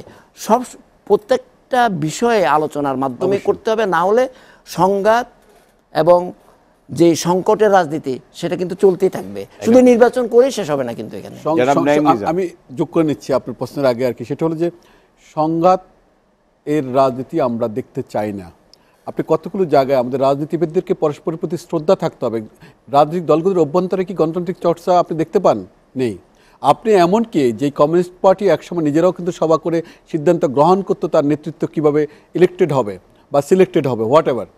প্রত্যেকটা বিষয়ে আলোচনার মাধ্যমে করতে হবে, না হলে সংঘাত এবং যে সংকটের রাজনীতি সেটা কিন্তু চলতেই থাকবে, শুধু নির্বাচন করে শেষ হবে না। কিন্তু এখানে আমি যোগ করে নিচ্ছি আপনার প্রশ্নের আগে আর কি, সেটা হলো যে সংঘাত এর রাজনীতি আমরা দেখতে চাই না। আপনি কতগুলো জায়গায় আমাদের রাজনীতিবিদদেরকে পরস্পরের প্রতি শ্রদ্ধা থাকতে হবে। রাজনৈতিক দলগুলোর অভ্যন্তরে কি গণতান্ত্রিক চর্চা আপনি দেখতে পান? নেই। আপনি এমনকি যে কমিউনিস্ট পার্টি একসময় নিজেরাও কিন্তু সভা করে সিদ্ধান্ত গ্রহণ করতো তার নেতৃত্ব কিভাবে ইলেক্টেড হবে বা সিলেক্টেড হবে, হোয়াট এভার,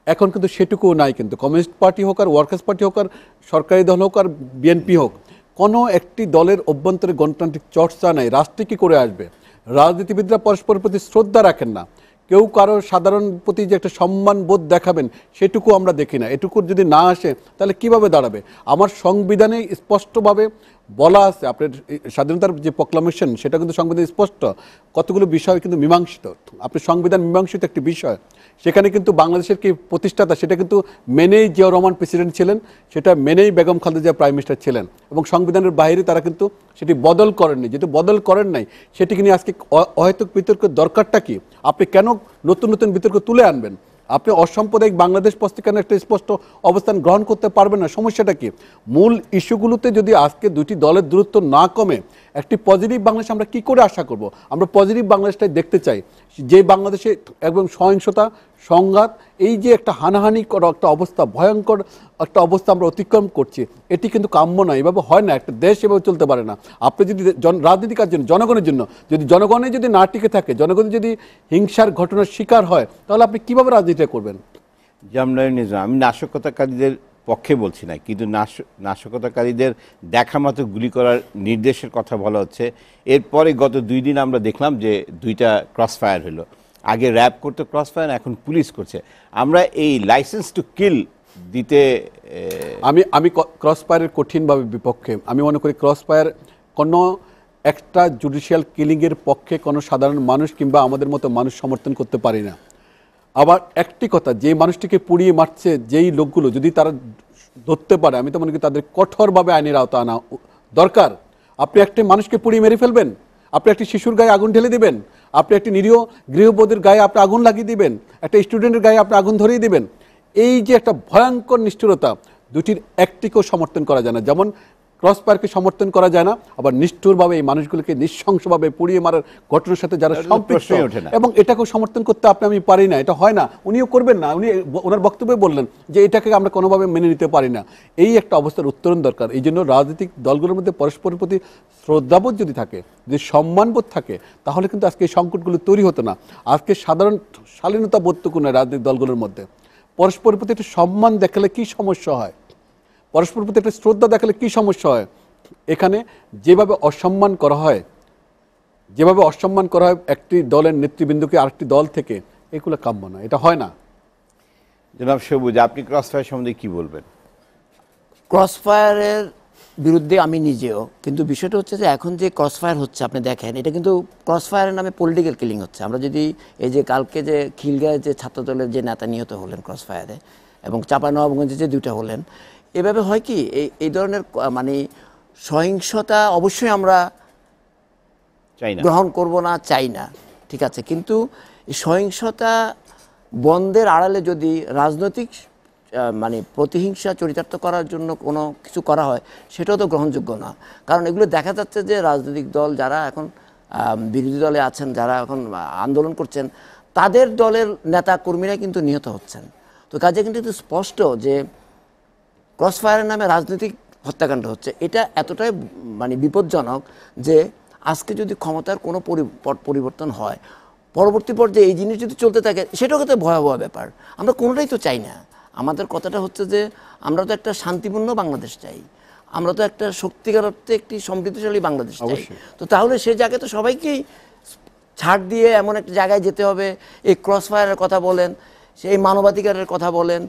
এখন কিন্তু সেটুকুও নাই। কিন্তু কমিউনিস্ট পার্টি হোক আর ওয়ার্কার্স পার্টি হোক আর সরকারি দল হোক আর বিএনপি হোক, কোনো একটি দলের অভ্যন্তরে গণতান্ত্রিক চর্চা নেই, রাষ্ট্রে কি করে আসবে? রাজনীতিবিদরা পরস্পরের প্রতি শ্রদ্ধা রাখেন না, কেউ কারো সাধারণ প্রতি যে একটা সম্মান বোধ দেখাবেন সেটুকু আমরা দেখি না। এটুকুর যদি না আসে তাহলে কিভাবে দাঁড়াবে? আমার সংবিধানে স্পষ্টভাবে বলা আছে, আপনার স্বাধীনতার যে প্রক্লামেশন সেটা কিন্তু সংবিধানে স্পষ্ট, কতগুলো বিষয় কিন্তু মীমাংসিত। আপনি সংবিধান মীমাংসিত একটি বিষয়, সেখানে কিন্তু বাংলাদেশের কি প্রতিষ্ঠাতা সেটা কিন্তু মেনেই জিয়াউর রহমান প্রেসিডেন্ট ছিলেন, সেটা মেনেই বেগম খালেদা জিয়া প্রাইম মিনিস্টার ছিলেন, এবং সংবিধানের বাইরে তারা কিন্তু সেটি বদল করেননি। যেহেতু বদল করেন নাই, সেটিকে নিয়ে আজকে অহেতুক বিতর্কের দরকারটা কি? আপনি কেন নতুন নতুন বিতর্ক তুলে আনবেন? আপনি অসাম্প্রদায়িক বাংলাদেশ প্রস্তাবে একটা স্পষ্ট অবস্থান গ্রহণ করতে পারবেন না। সমস্যাটা কি? মূল ইস্যুগুলোতে যদি আজকে দুটি দলের দূরত্ব না কমে একটি পজিটিভ বাংলাদেশ আমরা কি করে আশা করব? আমরা পজিটিভ বাংলাদেশটাই দেখতে চাই, যে বাংলাদেশে একদম সহিংসতা, সংঘাত, এই যে একটা হানাহানি করা একটা অবস্থা, ভয়ঙ্কর একটা অবস্থা আমরা অতিক্রম করছি, এটি কিন্তু কাম্য নয়। এভাবে হয় না, একটা দেশ এভাবে চলতে পারে না। আপনি যদি রাজনীতি কার জন্য, জনগণের জন্য, যদি জনগণে যদি না টিকে থাকে, জনগণ যদি হিংসার ঘটনার শিকার হয়, তাহলে আপনি কিভাবে রাজনীতিটা করবেন? আমি নাশকতাকারীদের পক্ষে বলছি না, কিন্তু নাশকতাকারীদের দেখা মতো গুলি করার নির্দেশের কথা বলা হচ্ছে। এরপরে গত 2 দিন আমরা দেখলাম যে 2টা ক্রস ফায়ার হলো। আগে র্যাব করতে ক্রস ফায়ার, এখন পুলিশ করছে। আমরা এই লাইসেন্স টু কিল দিতে আমি ক্রস ফায়ারের কঠিনভাবে বিপক্ষে। আমি মনে করি ক্রস ফায়ার কোনো একটা জুডিশিয়াল কিলিংয়ের পক্ষে কোনো সাধারণ মানুষ কিংবা আমাদের মতো মানুষ সমর্থন করতে পারি না। আবার একটি কথা, যে মানুষটিকে পুড়িয়ে মারছে যেই লোকগুলো, যদি তারা ধরতে পারে, আমি তো মনে করি তাদের কঠোরভাবে আইনের আওতা আনা দরকার। আপনি একটি মানুষকে পুড়িয়ে মেরে ফেলবেন, আপনি একটি শিশুর গায়ে আগুন ঢেলে দিবেন, আপনি একটি নিরীহ গৃহবধূর গায়ে আপনি আগুন লাগিয়ে দিবেন, একটা স্টুডেন্টের গায়ে আপনি আগুন ধরিয়ে দিবেন। এই যে একটা ভয়ঙ্কর নিষ্ঠুরতা, দুটির একটিকেও সমর্থন করা যায় না। যেমন ক্রস ফায়ারকে সমর্থন করা যায় না, আবার নিষ্ঠুরভাবে এই মানুষগুলোকে নৃশংসভাবে পুড়িয়ে মারার ঘটনার সাথে যারা সম্পৃক্ত, এবং এটাকেও সমর্থন করতে আমি পারি না। এটা হয় না, উনিও করবেন না। উনি ওনার বক্তব্যে বললেন যে এটাকে আমরা কোনোভাবে মেনে নিতে পারি না। এই একটা অবস্থার উত্তরণ দরকার। এই জন্য রাজনৈতিক দলগুলোর মধ্যে পরস্পরের প্রতি শ্রদ্ধাবোধ যদি থাকে, যদি সম্মানবোধ থাকে, তাহলে কিন্তু আজকে এই সংকটগুলো তৈরি হতো না। আজকে সাধারণ শালীনতা বোধটুকু নয় রাজনৈতিক দলগুলোর মধ্যে। পরস্পরের প্রতি একটা সম্মান দেখালে কি সমস্যা হয়, পরস্পরের প্রতি একটা শ্রদ্ধা দেখালে কি সমস্যা হয়? এখানে যেভাবে অসম্মান করা হয়, একটি দলের নেতৃবৃন্দকে আরেকটি দল থেকে, এগুলো কাম্য না, এটা হয় না। জনাব সবুজ, আপনি ক্রস ফায়ার সম্বন্ধে কি বলবেন? ক্রস ফায়ারের বিরুদ্ধে আমি নিজেও, কিন্তু বিষয়টা হচ্ছে যে এখন যে ক্রস ফায়ার হচ্ছে আপনি দেখেন, এটা কিন্তু ক্রস ফায়ারের নামে পলিটিক্যাল কিলিং হচ্ছে। আমরা যদি এই যে কালকে যে খিলগাঁয়ে যে ছাত্রদলের যে নেতা নিহত হলেন ক্রস ফায়ারে, এবং চাঁপাইনবাবগঞ্জে যে 2টা হলেন, এভাবে হয় কি এই ধরনের মানে সহিংসতা অবশ্যই আমরা গ্রহণ করব না, চাই না, ঠিক আছে, কিন্তু এই সহিংসতা বন্ধের আড়ালে যদি রাজনৈতিক মানে প্রতিহিংসা চরিতার্থ করার জন্য কোনো কিছু করা হয়, সেটাও তো গ্রহণযোগ্য না। কারণ এগুলো দেখা যাচ্ছে যে রাজনৈতিক দল যারা এখন বিরোধী দলে আছেন, যারা এখন আন্দোলন করছেন, তাদের দলের নেতা কর্মীরা কিন্তু নিহত হচ্ছেন। তো কাজে কিন্তু স্পষ্ট যে ক্রস ফায়ারের নামে রাজনৈতিক হত্যাকাণ্ড হচ্ছে। এটা এতটাই মানে বিপজ্জনক যে আজকে যদি ক্ষমতার কোনো পরিবর্তন হয়, পরবর্তী পর্যায়ে এই জিনিস যদি চলতে থাকে, সেটাও কিন্তু ভয়াবহ ব্যাপার। আমরা কোনোটাই তো চাই না। আমাদের কথাটা হচ্ছে যে আমরা তো একটা শান্তিপূর্ণ বাংলাদেশ চাই, আমরা তো একটা সত্যিকার অর্থে একটি সমৃদ্ধশালী বাংলাদেশ চাই। তো তাহলে সেই জায়গায় তো সবাইকেই ছাড় দিয়ে এমন একটা জায়গায় যেতে হবে। এই ক্রস ফায়ারের কথা বলেন, সেই মানবাধিকারের কথা বলেন,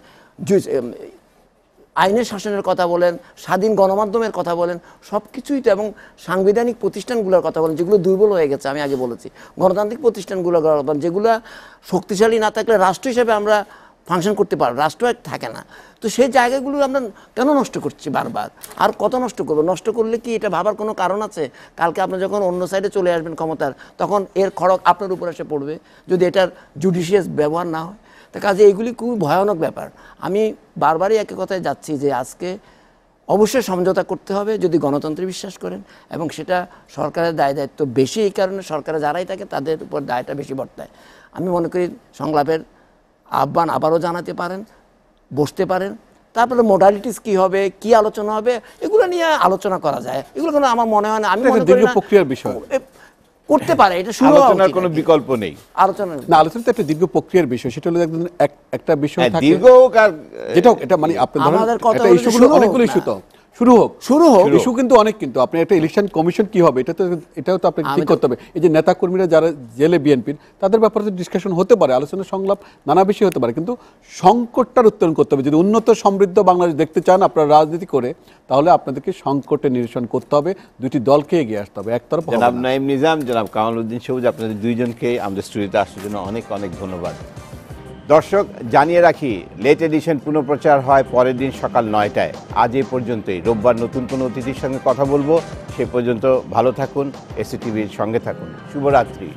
আইনের শাসনের কথা বলেন, স্বাধীন গণমাধ্যমের কথা বলেন, সব কিছুই তো, এবং সাংবিধানিক প্রতিষ্ঠানগুলোর কথা বলেন যেগুলো দুর্বল হয়ে গেছে। আমি আগে বলেছি গণতান্ত্রিক প্রতিষ্ঠানগুলোর কথা বলেন, যেগুলো শক্তিশালী না থাকলে রাষ্ট্র হিসেবে আমরা ফাংশন করতে পারবো, রাষ্ট্র এক থাকে না। তো সেই জায়গাগুলো আমরা কেন নষ্ট করছি বারবার? আর কত নষ্ট করবো? নষ্ট করলে কি এটা ভাবার কোনো কারণ আছে? কালকে আপনি যখন অন্য সাইডে চলে আসবেন ক্ষমতার, তখন এর খড়ক আপনার উপর এসে পড়বে যদি এটার জুডিশিয়াস ব্যবহার না হয়। তা কাজে এইগুলি খুবই ভয়ানক ব্যাপার। আমি বারবারই একই কথায় যাচ্ছি যে আজকে অবশ্যই সমঝোতা করতে হবে যদি গণতন্ত্রে বিশ্বাস করেন, এবং সেটা সরকারের দায়িত্ব বেশি। এই কারণে সরকারে যারাই থাকে তাদের উপর দায়টা বেশি বর্তায়। আমি মনে করি সংলাপের আহ্বান আবারও জানাতে পারেন, বসতে পারেন, তারপরে মোডালিটিস কি হবে, কি আলোচনা হবে, এগুলো নিয়ে আলোচনা করা যায়। এগুলো কোনো আমার মনে হয় না, আমি মনে করি না প্রক্রিয়ার বিষয় করতে পারে, এটা শুরু আলোচনার কোনো বিকল্প নেই। আলোচনা তো একটা দীর্ঘ প্রক্রিয়ার বিষয়, সেটা হলো একটা বিষয় থাকে দীর্ঘ, যেটা এটা মানে আপনাদের অনেকগুলো ইস্যু তো শুরু হোক শুরু হোক। ইস্যু কিন্তু অনেক, কিন্তু আপনি একটা ইলেকশন কমিশন কি হবে এটাও তো আপনাকে ঠিক করতে হবে। এই যে নেতা কর্মীরা যারা জেলে বিএনপির, তাদের ব্যাপারে তো ডিসকাশন হতে পারে, আলোচনা সংলাপ নানা বিষয় হতে পারে, কিন্তু সংকটটার উত্তরণ করতে হবে। যদি উন্নত সমৃদ্ধ বাংলাদেশ দেখতে চান আপনারা রাজনীতি করে, তাহলে আপনাদেরকে সংকটের নিরসন করতে হবে, দুটি দলকে এগিয়ে আসতে হবে, একতরফা হবে জনাব না। নাঈম নিজাম, জনাব কামাল উদ্দিন সবুজ, আপনাদের দুইজনকে আমাদের স্টুডিওতে আসার জন্য অনেক অনেক ধন্যবাদ। দর্শক, জানিয়ে রাখি, লেট এডিশন পুনঃপ্রচার হয় পরের দিন সকাল 9টায়। আজ এই পর্যন্তই। রোববার নতুন কোনো অতিথির সঙ্গে কথা বলবো। সে পর্যন্ত ভালো থাকুন, এসিটিভির সঙ্গে থাকুন। শুভরাত্রি।